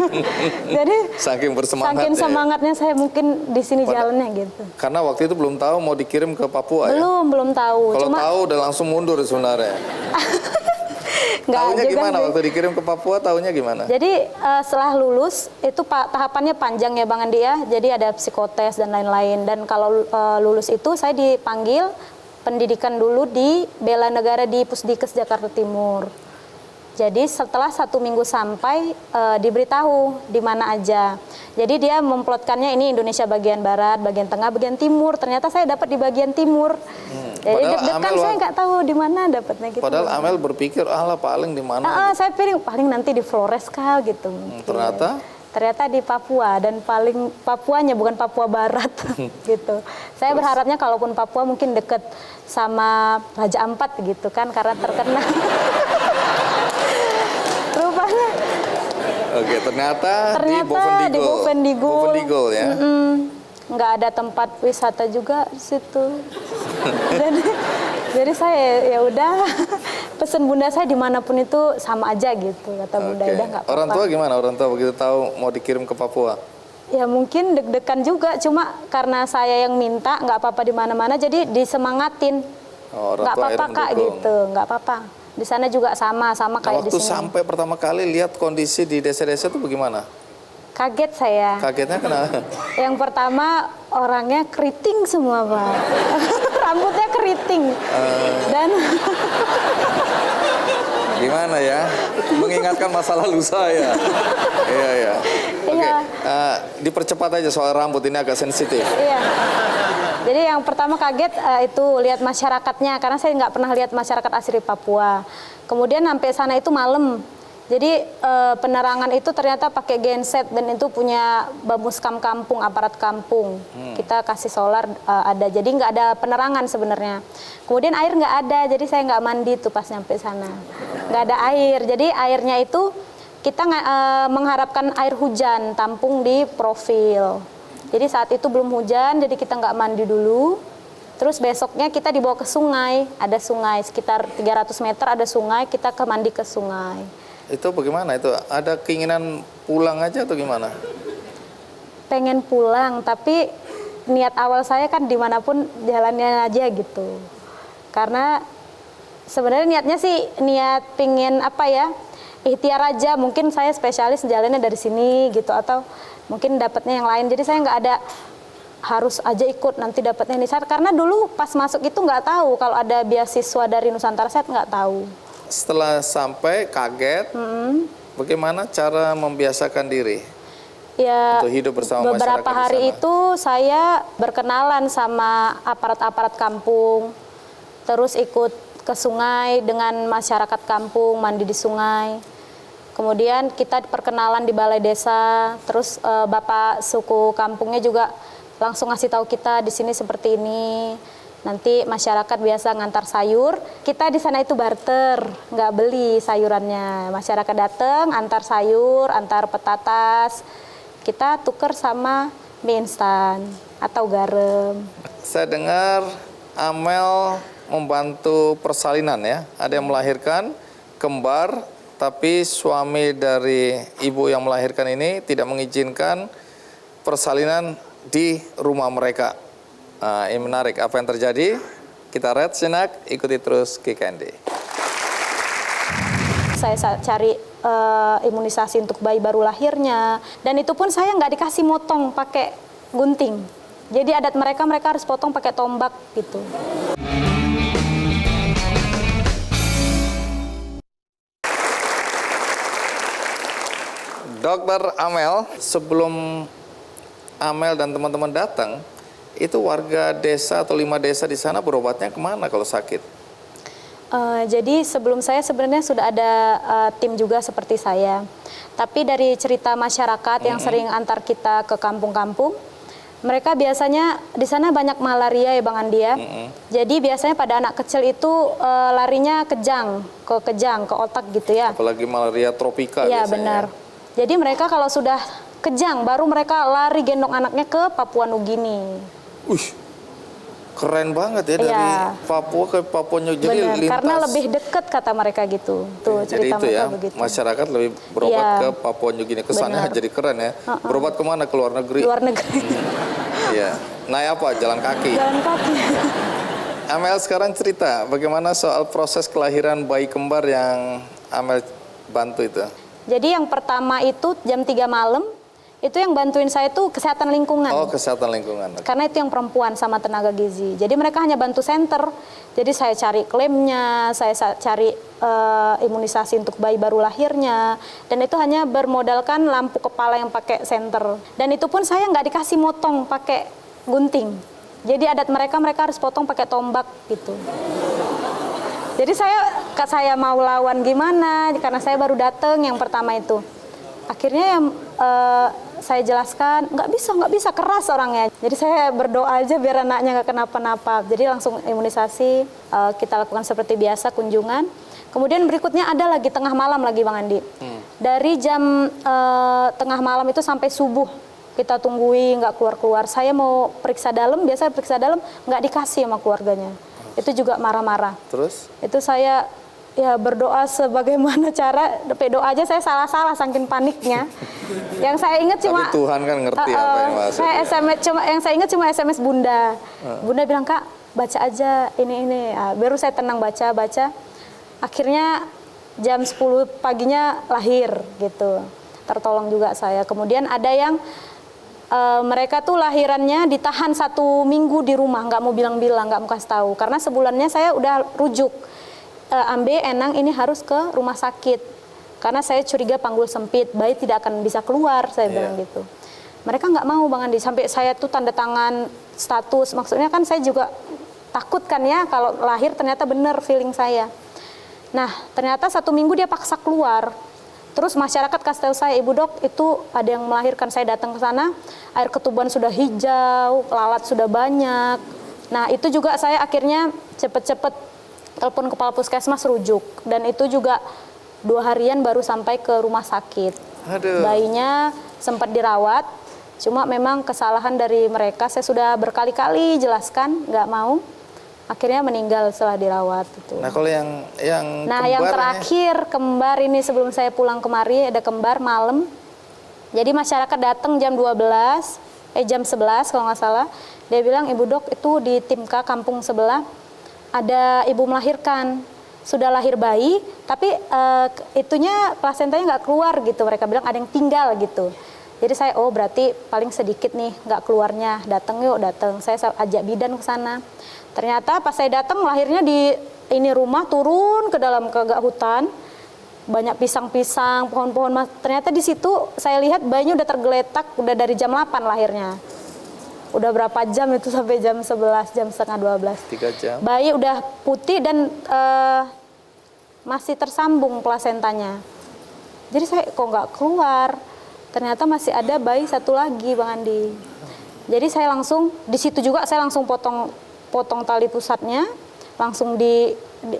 Speaker 6: Jadi
Speaker 1: Saking bersemangat
Speaker 6: saking
Speaker 1: ya.
Speaker 6: semangatnya saya mungkin di sini jalannya gitu.
Speaker 1: Karena waktu itu belum tahu mau dikirim ke Papua ya?
Speaker 6: Belum tahu.
Speaker 1: Kalau
Speaker 6: Cuma
Speaker 1: tahu udah langsung mundur sebenarnya.
Speaker 6: nggak
Speaker 1: Tahunya
Speaker 6: juga
Speaker 1: gimana
Speaker 6: sih.
Speaker 1: waktu dikirim ke Papua, tahunya gimana?
Speaker 6: Jadi setelah lulus itu tahapannya panjang ya Bang Andi ya. Jadi ada psikotes dan lain-lain. Dan kalau lulus itu saya dipanggil pendidikan dulu di Bela Negara di Pusdikes Jakarta Timur. Jadi setelah 1 minggu sampai diberitahu di mana aja. Jadi dia memplotkannya ini Indonesia bagian barat, bagian tengah, bagian timur. Ternyata saya dapat di bagian timur. Jadi
Speaker 1: Padahal
Speaker 6: deg-degan
Speaker 1: Amel
Speaker 6: saya nggak tahu di mana dapatnya gitu.
Speaker 1: Padahal Amel berpikir, alah paling di mana?
Speaker 6: Saya pilih paling nanti di Flores kah gitu. Ternyata di Papua dan paling Papuanya bukan Papua Barat gitu. Saya berharapnya kalaupun Papua mungkin deket sama Raja Ampat gitu kan karena terkenal. Rupanya
Speaker 1: Oke, ternyata di
Speaker 6: di Bovendigul.
Speaker 1: Bovendigul ya.
Speaker 6: Nggak ada tempat wisata juga di situ. Jadi saya ya udah pesen bunda saya dimanapun itu sama aja gitu kata bunda.
Speaker 1: Oke.
Speaker 6: Udah nggak apa-apa.
Speaker 1: Orang tua gimana? Orang tua begitu tahu mau dikirim ke Papua?
Speaker 6: Ya mungkin deg-degan juga, cuma karena saya yang minta nggak apa-apa di mana-mana, jadi disemangatin.
Speaker 1: Oh, orang
Speaker 6: Nggak
Speaker 1: tua
Speaker 6: apa-apa
Speaker 1: akhirnya
Speaker 6: kak
Speaker 1: mendukung.
Speaker 6: gitu, nggak apa-apa. Di sana juga sama
Speaker 1: Nah,
Speaker 6: kayak di
Speaker 1: waktu
Speaker 6: sini.
Speaker 1: sampai pertama kali lihat kondisi di desa-desa itu bagaimana?
Speaker 6: Kaget saya.
Speaker 1: Kagetnya kenapa?
Speaker 6: Yang pertama orangnya keriting semua Pak. Rambutnya keriting. Dan
Speaker 1: Gimana ya? Mengingatkan masa lalu saya. Iya, iya. Oke,
Speaker 6: Iya.
Speaker 1: Dipercepat aja soal rambut, ini agak sensitif.
Speaker 6: iya. Jadi yang pertama kaget itu lihat masyarakatnya, karena saya nggak pernah lihat masyarakat asli Papua. Kemudian sampai sana itu malam. Jadi penerangan itu ternyata pakai genset dan itu punya bamuskam kampung, aparat kampung. Kita kasih solar ada, jadi nggak ada penerangan sebenarnya. Kemudian air nggak ada, jadi saya nggak mandi tuh pas nyampe sana. Nggak ada air, jadi airnya itu kita mengharapkan air hujan, tampung di profil. Jadi saat itu belum hujan, jadi kita nggak mandi dulu. Terus besoknya kita dibawa ke sungai, ada sungai sekitar 300 meter ada sungai, kita mandi ke sungai.
Speaker 1: Itu bagaimana? Itu ada keinginan pulang aja atau gimana?
Speaker 6: Pengen pulang, tapi niat awal saya kan dimanapun jalannya aja gitu. Karena sebenarnya niatnya sih niat pingin apa ya, ikhtiar aja. Mungkin saya spesialis jalannya dari sini gitu, atau mungkin dapatnya yang lain. Jadi saya nggak ada harus aja ikut nanti dapatnya ini. Karena dulu pas masuk itu nggak tahu kalau ada beasiswa dari Nusantara Sehat, nggak tahu.
Speaker 1: Setelah sampai kaget, bagaimana cara membiasakan diri
Speaker 6: Ya,
Speaker 1: untuk hidup bersama masyarakat
Speaker 6: beberapa
Speaker 1: di
Speaker 6: hari
Speaker 1: sana?
Speaker 6: itu saya berkenalan sama aparat-aparat kampung, terus ikut ke sungai dengan masyarakat kampung, mandi di sungai. Kemudian kita perkenalan di balai desa, terus bapak suku kampungnya juga langsung ngasih tahu kita di sini seperti ini. Nanti masyarakat biasa ngantar sayur, kita di sana itu barter, nggak beli sayurannya. Masyarakat datang, antar sayur, antar petatas, kita tuker sama mie instan atau garam.
Speaker 1: Saya dengar Amel membantu persalinan ya. Ada yang melahirkan kembar, tapi suami dari ibu yang melahirkan ini tidak mengizinkan persalinan di rumah mereka. Ini menarik apa yang terjadi. Kita read sejenak, ikuti terus KKND.
Speaker 6: Saya cari imunisasi untuk bayi baru lahirnya, dan itu pun saya nggak dikasih motong pakai gunting. Jadi adat mereka harus potong pakai tombak gitu.
Speaker 1: Dokter Amel, sebelum Amel dan teman-teman datang, itu warga desa atau 5 desa di sana berobatnya kemana kalau sakit?
Speaker 6: Jadi sebelum saya sebenarnya sudah ada tim juga seperti saya. Tapi dari cerita masyarakat yang sering antar kita ke kampung-kampung, mereka biasanya di sana banyak malaria ya Bang Andi ya. Jadi biasanya pada anak kecil itu larinya kejang, ke otak gitu ya.
Speaker 1: Apalagi malaria tropika
Speaker 6: Iya
Speaker 1: biasanya.
Speaker 6: benar. Jadi mereka kalau sudah kejang baru mereka lari gendong anaknya ke Papua Nugini.
Speaker 1: Keren banget ya dari
Speaker 6: Iya.
Speaker 1: Papua ke Papua New Guinea.
Speaker 6: Benar,
Speaker 1: Lintas.
Speaker 6: karena lebih dekat kata mereka gitu. Tuh
Speaker 1: Jadi
Speaker 6: cerita
Speaker 1: itu
Speaker 6: mereka
Speaker 1: ya,
Speaker 6: begitu.
Speaker 1: masyarakat lebih berobat
Speaker 6: Iya.
Speaker 1: ke Papua New Guinea. Kesannya
Speaker 6: Benar.
Speaker 1: jadi keren ya. Berobat kemana? Ke luar negeri.
Speaker 6: Luar negeri.
Speaker 1: Iya. Naik apa? Jalan kaki.
Speaker 6: Jalan kaki.
Speaker 1: Amel sekarang cerita bagaimana soal proses kelahiran bayi kembar yang Amel bantu itu.
Speaker 6: Jadi yang pertama itu jam 3 malam, itu yang bantuin saya tuh kesehatan lingkungan.
Speaker 1: Oh, kesehatan lingkungan.
Speaker 6: Karena itu yang perempuan sama tenaga gizi. Jadi mereka hanya bantu center. Jadi saya cari klaimnya, saya cari imunisasi untuk bayi baru lahirnya. Dan itu hanya bermodalkan lampu kepala yang pakai senter. Dan itu pun saya nggak dikasih motong pakai gunting. Jadi adat mereka harus potong pakai tombak gitu. Jadi saya mau lawan gimana, karena saya baru datang yang pertama itu. Akhirnya yang saya jelaskan, nggak bisa keras orangnya. Jadi saya berdoa aja biar anaknya nggak kenapa-napa. Jadi langsung imunisasi, kita lakukan seperti biasa kunjungan. Kemudian berikutnya ada lagi tengah malam lagi Bang Andi. Dari jam tengah malam itu sampai subuh kita tungguin nggak keluar-keluar. Saya mau periksa dalam, biasa periksa dalam nggak dikasih sama keluarganya. Itu juga marah-marah.
Speaker 1: Terus?
Speaker 6: Itu saya ya berdoa sebagaimana cara, doa aja saya salah-salah saking paniknya. Yang saya ingat cuma
Speaker 1: Tapi Tuhan kan ngerti apa yang maksud.
Speaker 6: saya SMS yang saya ingat cuma SMS Bunda. Bunda bilang, "Kak, baca aja ini." Baru saya tenang baca. Akhirnya jam 10 paginya lahir gitu. Tertolong juga saya. Kemudian ada yang mereka tuh lahirannya ditahan 1 minggu di rumah, nggak mau bilang-bilang, nggak mau kasih tahu. Karena sebulannya saya udah rujuk. Ambe enang ini harus ke rumah sakit karena saya curiga panggul sempit, bayi tidak akan bisa keluar, saya bilang gitu. Mereka nggak mau Bang Andi, sampai saya tuh tanda tangan status, maksudnya kan saya juga takut kan ya kalau lahir ternyata bener feeling saya. Nah ternyata 1 minggu dia paksa keluar, terus masyarakat kasih tahu saya, "Ibu dok itu ada yang melahirkan." Saya datang ke sana, air ketuban sudah hijau, lalat sudah banyak. Nah itu juga saya akhirnya cepet-cepet telepon kepala puskesmas rujuk, dan itu juga 2 harian baru sampai ke rumah sakit.
Speaker 1: Aduh.
Speaker 6: Bayinya sempat dirawat, cuma memang kesalahan dari mereka, saya sudah berkali-kali jelaskan nggak mau, akhirnya meninggal setelah dirawat itu.
Speaker 1: Nah kalau yang
Speaker 6: Nah yang
Speaker 1: kembarnya-
Speaker 6: terakhir kembar ini sebelum saya pulang kemari ada kembar malam. Jadi masyarakat datang jam 11 kalau nggak salah, dia bilang, "Ibu dok itu di Timka kampung sebelah ada ibu melahirkan, sudah lahir bayi, tapi itunya plasentanya nggak keluar gitu." Mereka bilang ada yang tinggal gitu. Jadi saya, oh berarti paling sedikit nih nggak keluarnya. Datang yuk, datang. Saya ajak bidan ke sana. Ternyata pas saya datang lahirnya di ini rumah, turun ke dalam ke hutan, banyak pisang-pisang, pohon-pohon. Ternyata di situ saya lihat bayinya udah tergeletak, udah dari jam 8 lahirnya. Udah berapa jam itu sampai jam 11, jam setengah 12.
Speaker 1: 3 jam.
Speaker 6: Bayi udah putih dan masih tersambung plasentanya. Jadi saya kok nggak keluar. Ternyata masih ada bayi 1 lagi Bang Andi. Jadi saya langsung, di situ juga saya langsung potong tali pusatnya. Langsung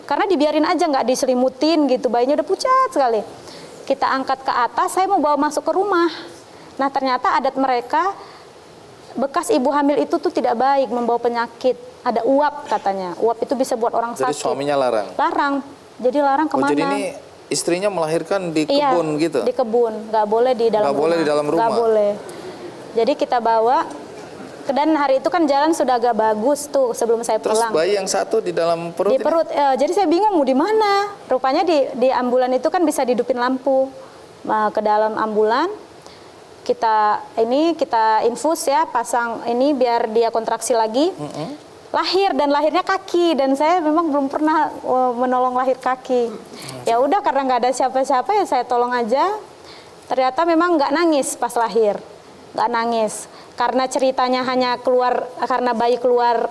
Speaker 6: karena dibiarin aja nggak diselimutin gitu. Bayinya udah pucat sekali. Kita angkat ke atas, saya mau bawa masuk ke rumah. Nah ternyata adat mereka, bekas ibu hamil itu tuh tidak baik, membawa penyakit. Ada uap katanya. Uap itu bisa buat orang
Speaker 1: Jadi
Speaker 6: sakit.
Speaker 1: suaminya larang?
Speaker 6: Larang. Jadi larang
Speaker 1: Oh
Speaker 6: kemana?
Speaker 1: jadi ini istrinya melahirkan di
Speaker 6: Iya,
Speaker 1: kebun gitu?
Speaker 6: di kebun. Nggak boleh di dalam
Speaker 1: Nggak
Speaker 6: rumah.
Speaker 1: boleh di dalam rumah?
Speaker 6: Nggak boleh. Jadi kita bawa, dan hari itu kan jalan sudah agak bagus tuh sebelum saya
Speaker 1: Terus
Speaker 6: pulang.
Speaker 1: bayi yang 1 di dalam perut
Speaker 6: Di
Speaker 1: ini?
Speaker 6: perut, jadi saya bingung mau di mana. Rupanya di ambulan itu kan bisa dihidupin lampu. Ke dalam ambulan, kita infus ya, pasang ini biar dia kontraksi lagi. Lahir, dan lahirnya kaki, dan saya memang belum pernah menolong lahir kaki. Ya udah karena nggak ada siapa-siapa ya saya tolong aja. Ternyata memang nggak nangis pas lahir, nggak nangis. Karena ceritanya hanya keluar, karena bayi keluar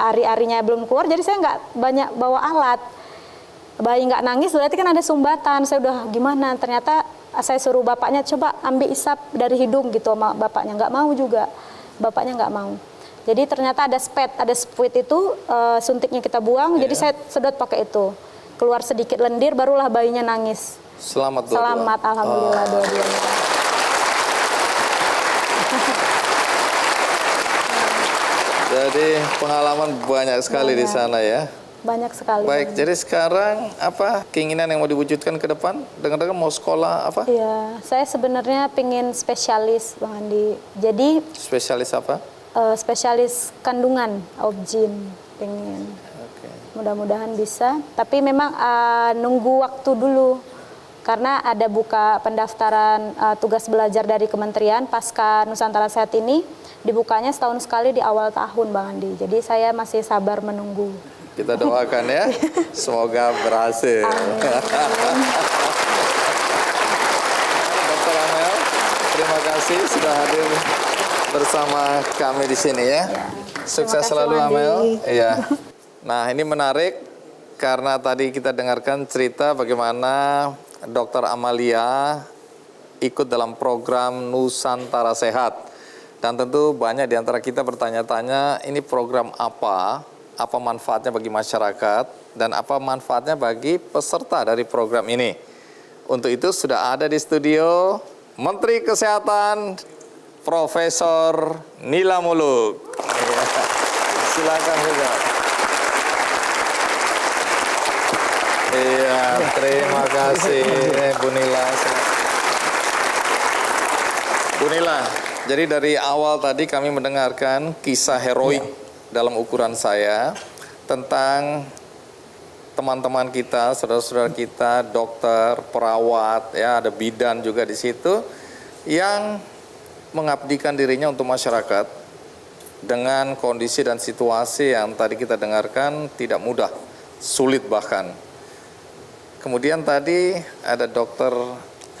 Speaker 6: ari-arinya belum keluar, jadi saya nggak banyak bawa alat. Bayi nggak nangis berarti kan ada sumbatan. Saya udah gimana, ternyata saya suruh bapaknya coba ambil isap dari hidung gitu sama bapaknya, nggak mau juga, bapaknya nggak mau. Jadi ternyata ada spuit itu, suntiknya kita buang, jadi saya sedot pakai itu. Keluar sedikit lendir, barulah bayinya nangis.
Speaker 1: Selamat dua-dua?
Speaker 6: Selamat, alhamdulillah dua-duanya.
Speaker 1: Jadi pengalaman banyak sekali di sana ya.
Speaker 6: Banyak sekali.
Speaker 1: Baik, jadi sekarang apa keinginan yang mau diwujudkan ke depan? Dengar-dengar mau sekolah apa?
Speaker 6: Iya, saya sebenarnya pengen spesialis Bang Andi. Jadi
Speaker 1: Spesialis apa?
Speaker 6: spesialis kandungan, obgyn pengen.
Speaker 1: Oke.
Speaker 6: Mudah-mudahan bisa. Tapi memang nunggu waktu dulu. Karena ada buka pendaftaran tugas belajar dari kementerian pasca Nusantara Sehat ini dibukanya setahun sekali di awal tahun Bang Andi. Jadi saya masih sabar menunggu.
Speaker 1: Kita doakan ya, semoga berhasil. Dr. Amel, terima kasih sudah hadir bersama kami di sini ya. Sukses
Speaker 6: kasih,
Speaker 1: selalu
Speaker 6: Wandi.
Speaker 1: Amel. Iya. Nah ini menarik karena tadi kita dengarkan cerita bagaimana Dr. Amalia ikut dalam program Nusantara Sehat. Dan tentu banyak di antara kita bertanya-tanya ini program apa manfaatnya bagi masyarakat, dan apa manfaatnya bagi peserta dari program ini. Untuk itu sudah ada di studio Menteri Kesehatan Profesor Nila Muluk. Silakan juga. Iya, terima kasih Bu Nila. Bu Nila, jadi dari awal tadi kami mendengarkan kisah heroik dalam ukuran saya tentang teman-teman kita, saudara-saudara kita, dokter, perawat, ya ada bidan juga di situ yang mengabdikan dirinya untuk masyarakat dengan kondisi dan situasi yang tadi kita dengarkan tidak mudah, sulit bahkan. Kemudian tadi ada Dokter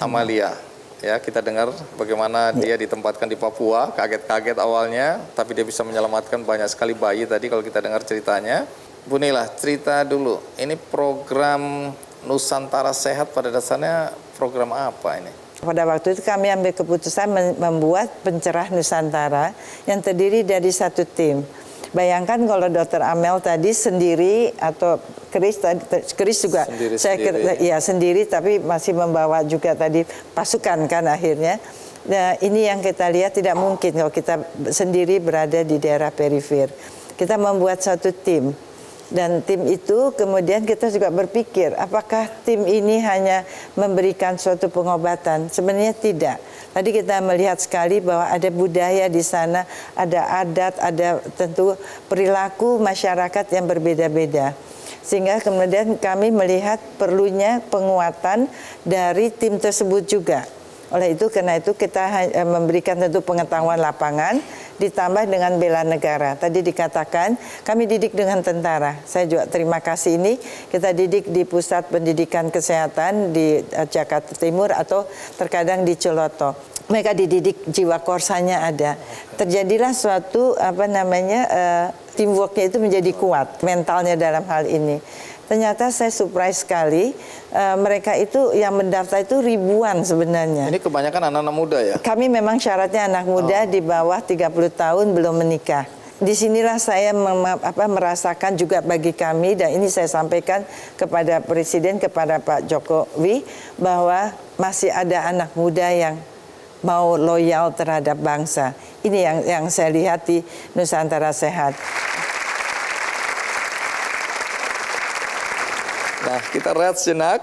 Speaker 1: Amalia, ya kita dengar bagaimana dia ditempatkan di Papua, kaget-kaget awalnya, tapi dia bisa menyelamatkan banyak sekali bayi tadi kalau kita dengar ceritanya. Bu Nila, cerita dulu, ini program Nusantara Sehat pada dasarnya program apa ini?
Speaker 7: Pada waktu itu kami ambil keputusan membuat pencerah Nusantara yang terdiri dari satu tim. Bayangkan kalau Dr. Amel tadi sendiri atau Chris juga sendiri tapi masih membawa juga tadi pasukan kan akhirnya. Nah, ini yang kita lihat tidak mungkin kalau kita sendiri berada di daerah perifer. Kita membuat satu tim. Dan tim itu kemudian kita juga berpikir apakah tim ini hanya memberikan suatu pengobatan? Sebenarnya tidak. Tadi kita melihat sekali bahwa ada budaya di sana, ada adat, ada tentu perilaku masyarakat yang berbeda-beda. Sehingga kemudian kami melihat perlunya penguatan dari tim tersebut juga. Oleh itu, karena itu kita memberikan tentu pengetahuan lapangan ditambah dengan bela negara. Tadi dikatakan kami didik dengan tentara. Saya juga terima kasih ini kita didik di Pusat Pendidikan Kesehatan di Jakarta Timur atau terkadang di Ciloto. Mereka dididik jiwa korsanya ada. Terjadilah suatu teamworknya itu menjadi kuat mentalnya dalam hal ini. Ternyata saya surprise sekali, mereka itu yang mendaftar itu ribuan sebenarnya.
Speaker 1: Ini kebanyakan anak-anak muda ya?
Speaker 7: Kami memang syaratnya anak muda di bawah 30 tahun belum menikah. Disinilah saya merasakan juga bagi kami, dan ini saya sampaikan kepada Presiden, kepada Pak Jokowi, bahwa masih ada anak muda yang mau loyal terhadap bangsa. Ini yang saya lihat di Nusantara Sehat.
Speaker 1: Nah, kita rehat sejenak.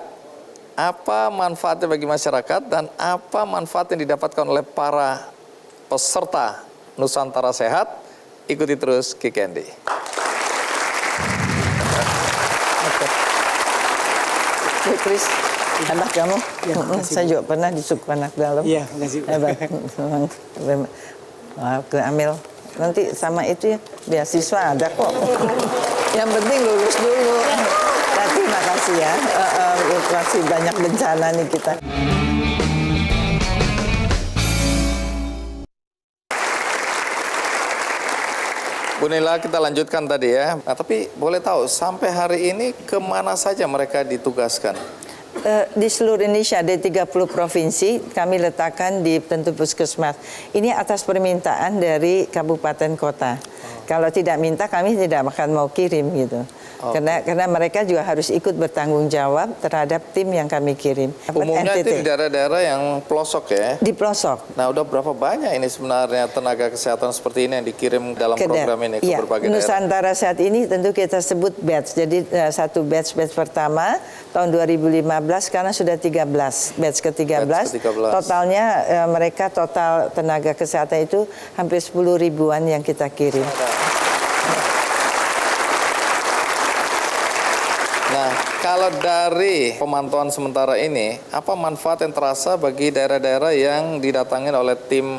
Speaker 1: Apa manfaatnya bagi masyarakat dan apa manfaat yang didapatkan oleh para peserta Nusantara Sehat? Ikuti terus Ki Candy.
Speaker 7: Chris, anak kamu, saya juga pernah disup anak dalam.
Speaker 5: Iya, makasih.
Speaker 7: Hebat. Ke Amel, nanti sama itu ya, beasiswa ada kok. Yang penting lulus dulu. Terima kasih ya, masih banyak bencana nih kita.
Speaker 1: Bu Nila, kita lanjutkan tadi ya. Nah, tapi boleh tahu sampai hari ini kemana saja mereka ditugaskan?
Speaker 7: Di seluruh Indonesia ada 30 provinsi kami letakkan di tentu puskesmas. Ini atas permintaan dari kabupaten kota. Kalau tidak minta kami tidak akan mau kirim gitu. Karena mereka juga harus ikut bertanggung jawab terhadap tim yang kami kirim.
Speaker 1: Umumnya itu di
Speaker 7: NTT.
Speaker 1: daerah-daerah yang pelosok ya.
Speaker 7: Di pelosok.
Speaker 1: Nah, udah berapa banyak ini sebenarnya tenaga kesehatan seperti ini yang dikirim dalam program ini ke
Speaker 7: Iya,
Speaker 1: berbagai daerah?
Speaker 7: Nusantara saat ini tentu kita sebut batch. Jadi satu batch pertama tahun 2015 karena sudah 13, batch ke-13.
Speaker 1: Batch ke-13.
Speaker 7: Totalnya mereka total tenaga kesehatan itu hampir 10 ribuan yang kita kirim.
Speaker 1: Nah, kalau dari pemantauan sementara ini, apa manfaat yang terasa bagi daerah-daerah yang didatangin oleh tim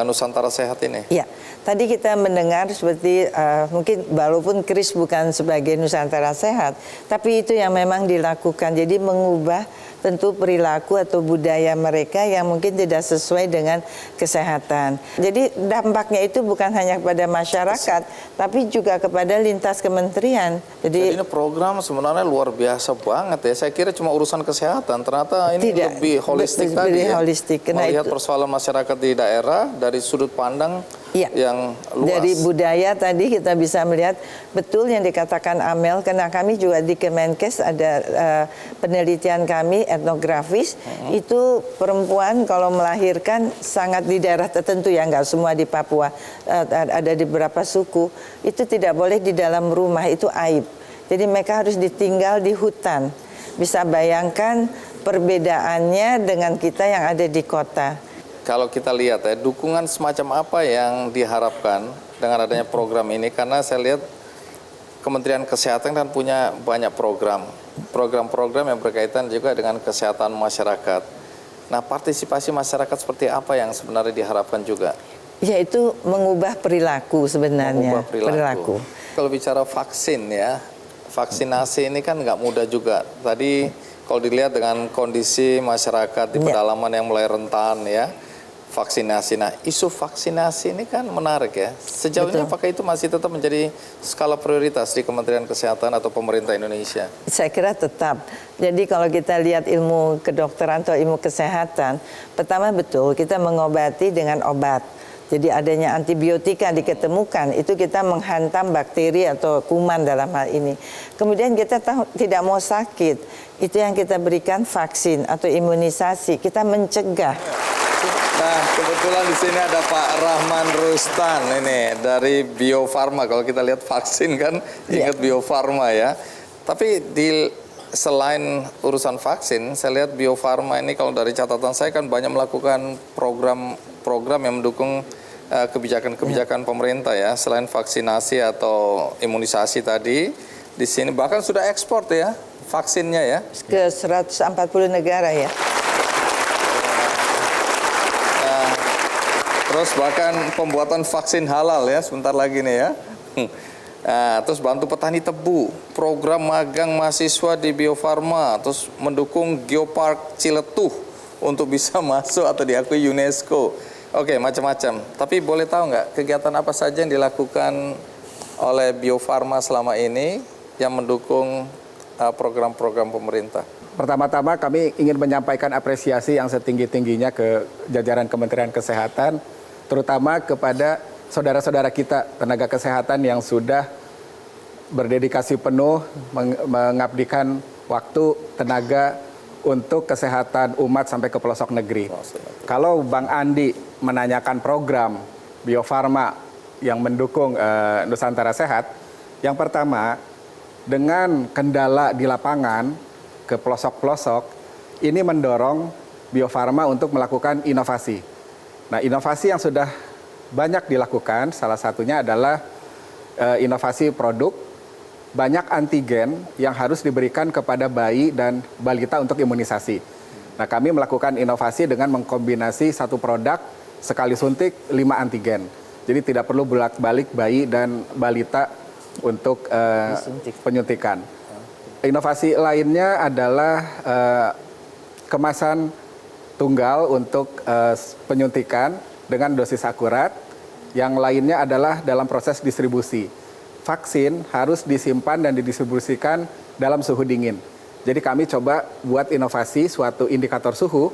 Speaker 1: Nusantara Sehat ini?
Speaker 7: Ya, tadi kita mendengar seperti mungkin walaupun Kris bukan sebagai Nusantara Sehat, tapi itu yang memang dilakukan. Jadi mengubah tentu perilaku atau budaya mereka yang mungkin tidak sesuai dengan kesehatan. Jadi dampaknya itu bukan hanya kepada masyarakat, tapi juga kepada lintas kementerian.
Speaker 1: Jadi ini program sebenarnya luar biasa banget ya. Saya kira cuma urusan kesehatan, ternyata ini
Speaker 7: Tidak,
Speaker 1: lebih holistik tadi
Speaker 7: lebih
Speaker 1: ya.
Speaker 7: holistik. Karena
Speaker 1: Melihat
Speaker 7: itu-
Speaker 1: persoalan masyarakat di daerah dari sudut pandang
Speaker 7: Iya.
Speaker 1: yang luas.
Speaker 7: Dari budaya tadi kita bisa melihat betul yang dikatakan Amel, karena kami juga di Kemenkes ada penelitian kami etnografis, itu perempuan kalau melahirkan sangat di daerah tertentu ya, nggak semua di Papua, ada di beberapa suku, itu tidak boleh di dalam rumah, itu aib. Jadi mereka harus ditinggal di hutan. Bisa bayangkan perbedaannya dengan kita yang ada di kota.
Speaker 1: Kalau kita lihat ya, dukungan semacam apa yang diharapkan dengan adanya program ini, karena saya lihat Kementerian Kesehatan kan punya banyak program-program yang berkaitan juga dengan kesehatan masyarakat. Nah, partisipasi masyarakat seperti apa yang sebenarnya diharapkan juga?
Speaker 7: Yaitu mengubah perilaku sebenarnya.
Speaker 1: Mengubah perilaku. Kalau bicara vaksin ya, vaksinasi ini kan nggak mudah juga. Tadi kalau dilihat dengan kondisi masyarakat di pedalaman yang mulai rentan ya, vaksinasi. Nah, isu vaksinasi ini kan menarik ya. Sejauh ini apakah itu masih tetap menjadi skala prioritas di Kementerian Kesehatan atau pemerintah Indonesia?
Speaker 7: Saya kira tetap. Jadi kalau kita lihat ilmu kedokteran atau ilmu kesehatan, pertama betul kita mengobati dengan obat. Jadi adanya antibiotika diketemukan, itu kita menghantam bakteri atau kuman dalam hal ini. Kemudian kita tidak mau sakit, itu yang kita berikan vaksin atau imunisasi, kita mencegah.
Speaker 1: Nah, kebetulan di sini ada Pak Rahman Rustan ini dari Bio Farma. Kalau kita lihat vaksin kan ingat Bio Farma ya. Tapi selain urusan vaksin, saya lihat Bio Farma ini kalau dari catatan saya kan banyak melakukan program yang mendukung kebijakan-kebijakan pemerintah ya. Selain vaksinasi atau imunisasi tadi, di sini bahkan sudah ekspor ya vaksinnya ya.
Speaker 7: Ke 140 negara ya.
Speaker 1: Terus bahkan pembuatan vaksin halal ya sebentar lagi nih ya. Nah, terus bantu petani tebu, program magang mahasiswa di Bio Farma, terus mendukung Geopark Ciletuh untuk bisa masuk atau diakui UNESCO. Oke, macam-macam. Tapi boleh tahu nggak kegiatan apa saja yang dilakukan oleh Bio Farma selama ini yang mendukung program-program pemerintah?
Speaker 8: Pertama-tama kami ingin menyampaikan apresiasi yang setinggi-tingginya ke jajaran Kementerian Kesehatan, terutama kepada saudara-saudara kita tenaga kesehatan yang sudah berdedikasi penuh mengabdikan waktu, tenaga untuk kesehatan umat sampai ke pelosok negeri. Kalau Bang Andi menanyakan program Bio Farma yang mendukung Nusantara Sehat, yang pertama dengan kendala di lapangan ke pelosok-pelosok, ini mendorong Bio Farma untuk melakukan inovasi. Nah, inovasi yang sudah banyak dilakukan, salah satunya adalah inovasi produk, banyak antigen yang harus diberikan kepada bayi dan balita untuk imunisasi. Nah, kami melakukan inovasi dengan mengkombinasi satu produk, sekali suntik 5 antigen. Jadi tidak perlu bolak-balik bayi dan balita untuk penyuntikan. Inovasi lainnya adalah kemasan tunggal untuk penyuntikan dengan dosis akurat. Yang lainnya adalah dalam proses distribusi. Vaksin harus disimpan dan didistribusikan dalam suhu dingin. Jadi kami coba buat inovasi suatu indikator suhu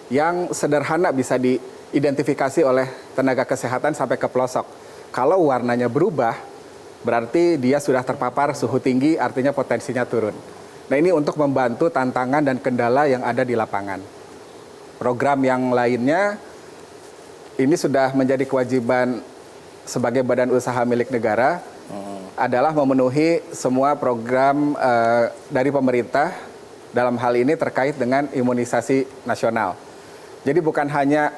Speaker 8: yang sederhana bisa diidentifikasi oleh tenaga kesehatan sampai ke pelosok. Kalau warnanya berubah, berarti dia sudah terpapar suhu tinggi, artinya potensinya turun. Nah, ini untuk membantu tantangan dan kendala yang ada di lapangan. Program yang lainnya, ini sudah menjadi kewajiban sebagai badan usaha milik negara, adalah memenuhi semua program dari pemerintah dalam hal ini terkait dengan imunisasi nasional. Jadi bukan hanya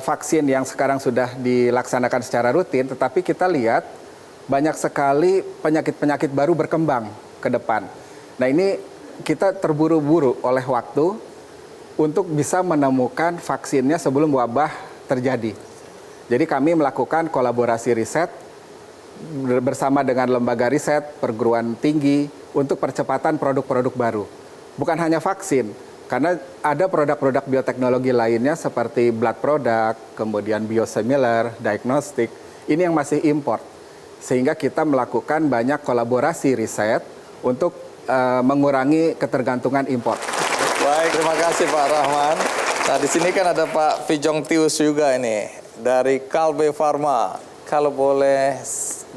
Speaker 8: vaksin yang sekarang sudah dilaksanakan secara rutin, tetapi kita lihat banyak sekali penyakit-penyakit baru berkembang ke depan. Nah, ini kita terburu-buru oleh waktu untuk bisa menemukan vaksinnya sebelum wabah terjadi. Jadi kami melakukan kolaborasi riset bersama dengan lembaga riset, perguruan tinggi untuk percepatan produk-produk baru. Bukan hanya vaksin, karena ada produk-produk bioteknologi lainnya seperti blood product, kemudian biosimilar, diagnostik, ini yang masih import. Sehingga kita melakukan banyak kolaborasi riset untuk mengurangi ketergantungan import.
Speaker 1: Baik, terima kasih Pak Rahman. Nah, di sini kan ada Pak Fijong Tius juga ini dari Kalbe Farma. Kalau boleh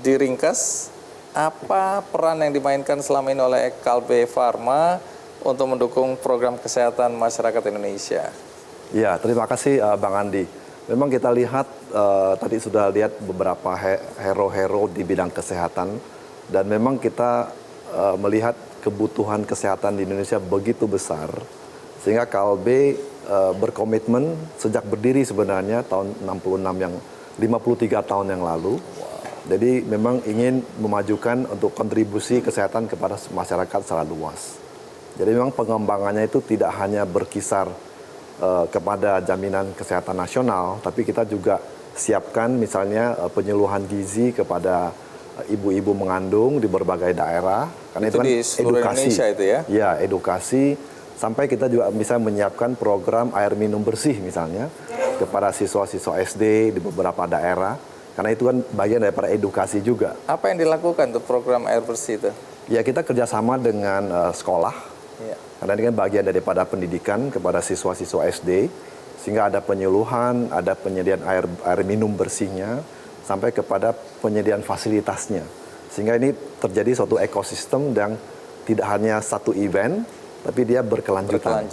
Speaker 1: diringkas, apa peran yang dimainkan selama ini oleh Kalbe Farma untuk mendukung program kesehatan masyarakat Indonesia?
Speaker 9: Ya, terima kasih Bang Andi. Memang kita lihat, tadi sudah lihat beberapa hero-hero di bidang kesehatan, dan memang kita melihat kebutuhan kesehatan di Indonesia begitu besar, sehingga Kalbe berkomitmen sejak berdiri sebenarnya tahun 66 yang 53 tahun yang lalu. Jadi memang ingin memajukan untuk kontribusi kesehatan kepada masyarakat secara luas. Jadi memang pengembangannya itu tidak hanya berkisar kepada jaminan kesehatan nasional, tapi kita juga siapkan misalnya penyuluhan gizi kepada ibu-ibu mengandung di berbagai daerah. Karena itu kan
Speaker 1: di seluruh
Speaker 9: edukasi.
Speaker 1: Indonesia itu ya?
Speaker 9: Ya, edukasi. Sampai kita juga bisa menyiapkan program air minum bersih misalnya kepada siswa-siswa SD di beberapa daerah. Karena itu kan bagian daripada edukasi juga.
Speaker 1: Apa yang dilakukan untuk program air bersih itu?
Speaker 9: Ya, kita kerjasama dengan sekolah.
Speaker 1: Ya.
Speaker 9: Karena ini kan bagian daripada pendidikan kepada siswa-siswa SD. Sehingga ada penyuluhan, ada penyediaan air minum bersihnya, sampai kepada penyediaan fasilitasnya. Sehingga ini terjadi suatu ekosistem yang tidak hanya satu event, tapi dia berkelanjutan.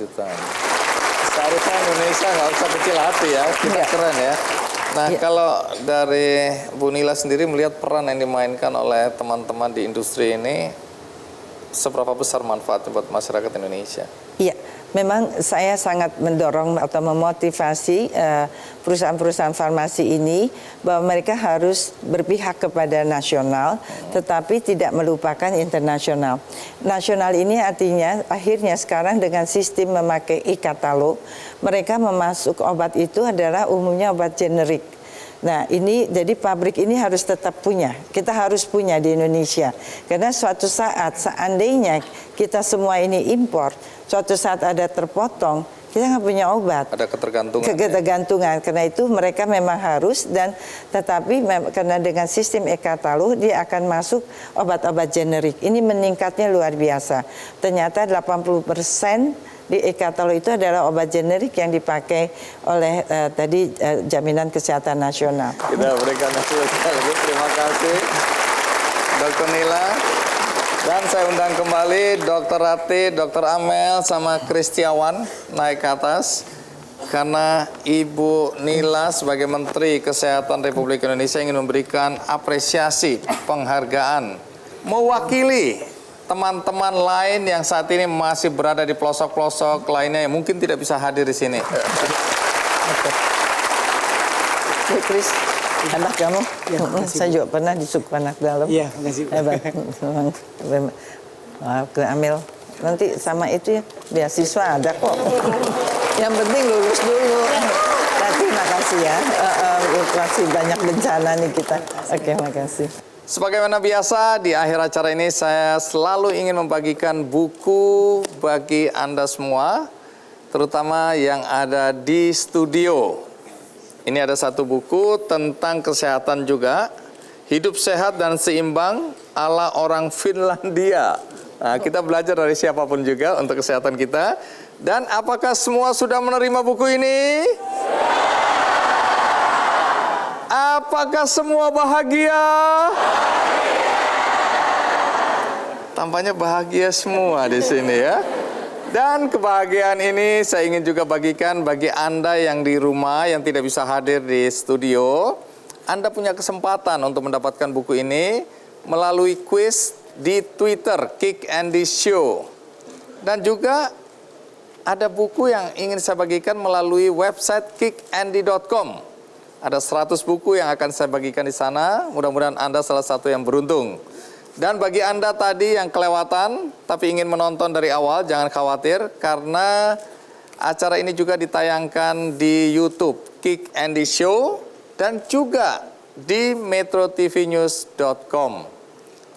Speaker 1: Seharusnya Indonesia nggak usah kecil hati ya, kita keren ya. Nah, kalau dari Bu Nila sendiri melihat peran yang dimainkan oleh teman-teman di industri ini, seberapa besar manfaatnya buat masyarakat Indonesia?
Speaker 7: Iya, memang saya sangat mendorong atau memotivasi perusahaan-perusahaan farmasi ini bahwa mereka harus berpihak kepada nasional, tetapi tidak melupakan internasional. Nasional ini artinya akhirnya sekarang dengan sistem memakai e-katalog, mereka memasuk obat itu adalah umumnya obat generik. Nah, ini jadi pabrik ini harus tetap punya. Kita harus punya di Indonesia. Karena suatu saat seandainya kita semua ini impor, suatu saat ada terpotong, kita nggak punya obat.
Speaker 1: Ada ketergantungan.
Speaker 7: Ketergantungan. Karena itu mereka memang harus, dan tetapi karena dengan sistem e-katalog dia akan masuk obat-obat generik. Ini meningkatnya luar biasa. Ternyata 80% di e-katalog itu adalah obat generik yang dipakai oleh tadi Jaminan Kesehatan Nasional.
Speaker 1: Kita berikan sekali lagi terima kasih Dr. Nila. Dan saya undang kembali Dr. Rati, Dr. Amel, sama Kristiawan naik ke atas. Karena Ibu Nila sebagai Menteri Kesehatan Republik Indonesia ingin memberikan apresiasi, penghargaan, mewakili teman-teman lain yang saat ini masih berada di pelosok-pelosok lainnya yang mungkin tidak bisa hadir di sini.
Speaker 7: Chris, anak kamu?
Speaker 5: Ya,
Speaker 7: saya juga pernah disuku anak dalam.
Speaker 5: Iya, makasih.
Speaker 7: Hebat. Ke Amel. Nanti sama itu ya, beasiswa ada kok. Yang penting lulus dulu. Terima kasih ya. Masih banyak bencana nih kita. Oke, makasih.
Speaker 1: Sebagaimana biasa, di akhir acara ini saya selalu ingin membagikan buku bagi Anda semua, terutama yang ada di studio. Ini ada satu buku tentang kesehatan juga, Hidup Sehat dan Seimbang ala Orang Finlandia. Nah, kita belajar dari siapapun juga untuk kesehatan kita. Dan apakah semua sudah menerima buku ini? Apakah semua bahagia? Tampaknya bahagia semua di sini ya. Dan kebahagiaan ini saya ingin juga bagikan bagi Anda yang di rumah yang tidak bisa hadir di studio. Anda punya kesempatan untuk mendapatkan buku ini melalui kuis di Twitter Kick Andy Show. Dan juga ada buku yang ingin saya bagikan melalui website kickandy.com. Ada 100 buku yang akan saya bagikan di sana. Mudah-mudahan Anda salah satu yang beruntung. Dan bagi Anda tadi yang kelewatan tapi ingin menonton dari awal, jangan khawatir karena acara ini juga ditayangkan di YouTube Kick Andy Show dan juga di metrotvnews.com.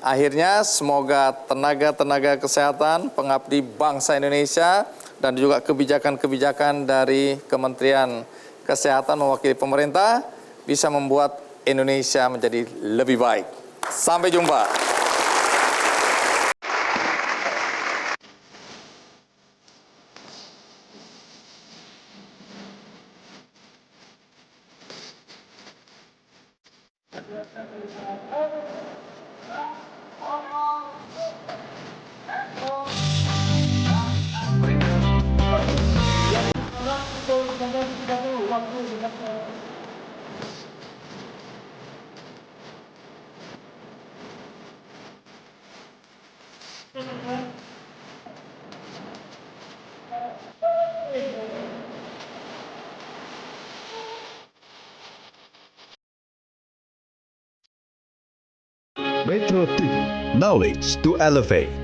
Speaker 1: Akhirnya semoga tenaga-tenaga kesehatan, pengabdi bangsa Indonesia dan juga kebijakan-kebijakan dari Kementerian Kesehatan mewakili pemerintah bisa membuat Indonesia menjadi lebih baik. Sampai jumpa.
Speaker 10: Metro TV, knowledge to elevate.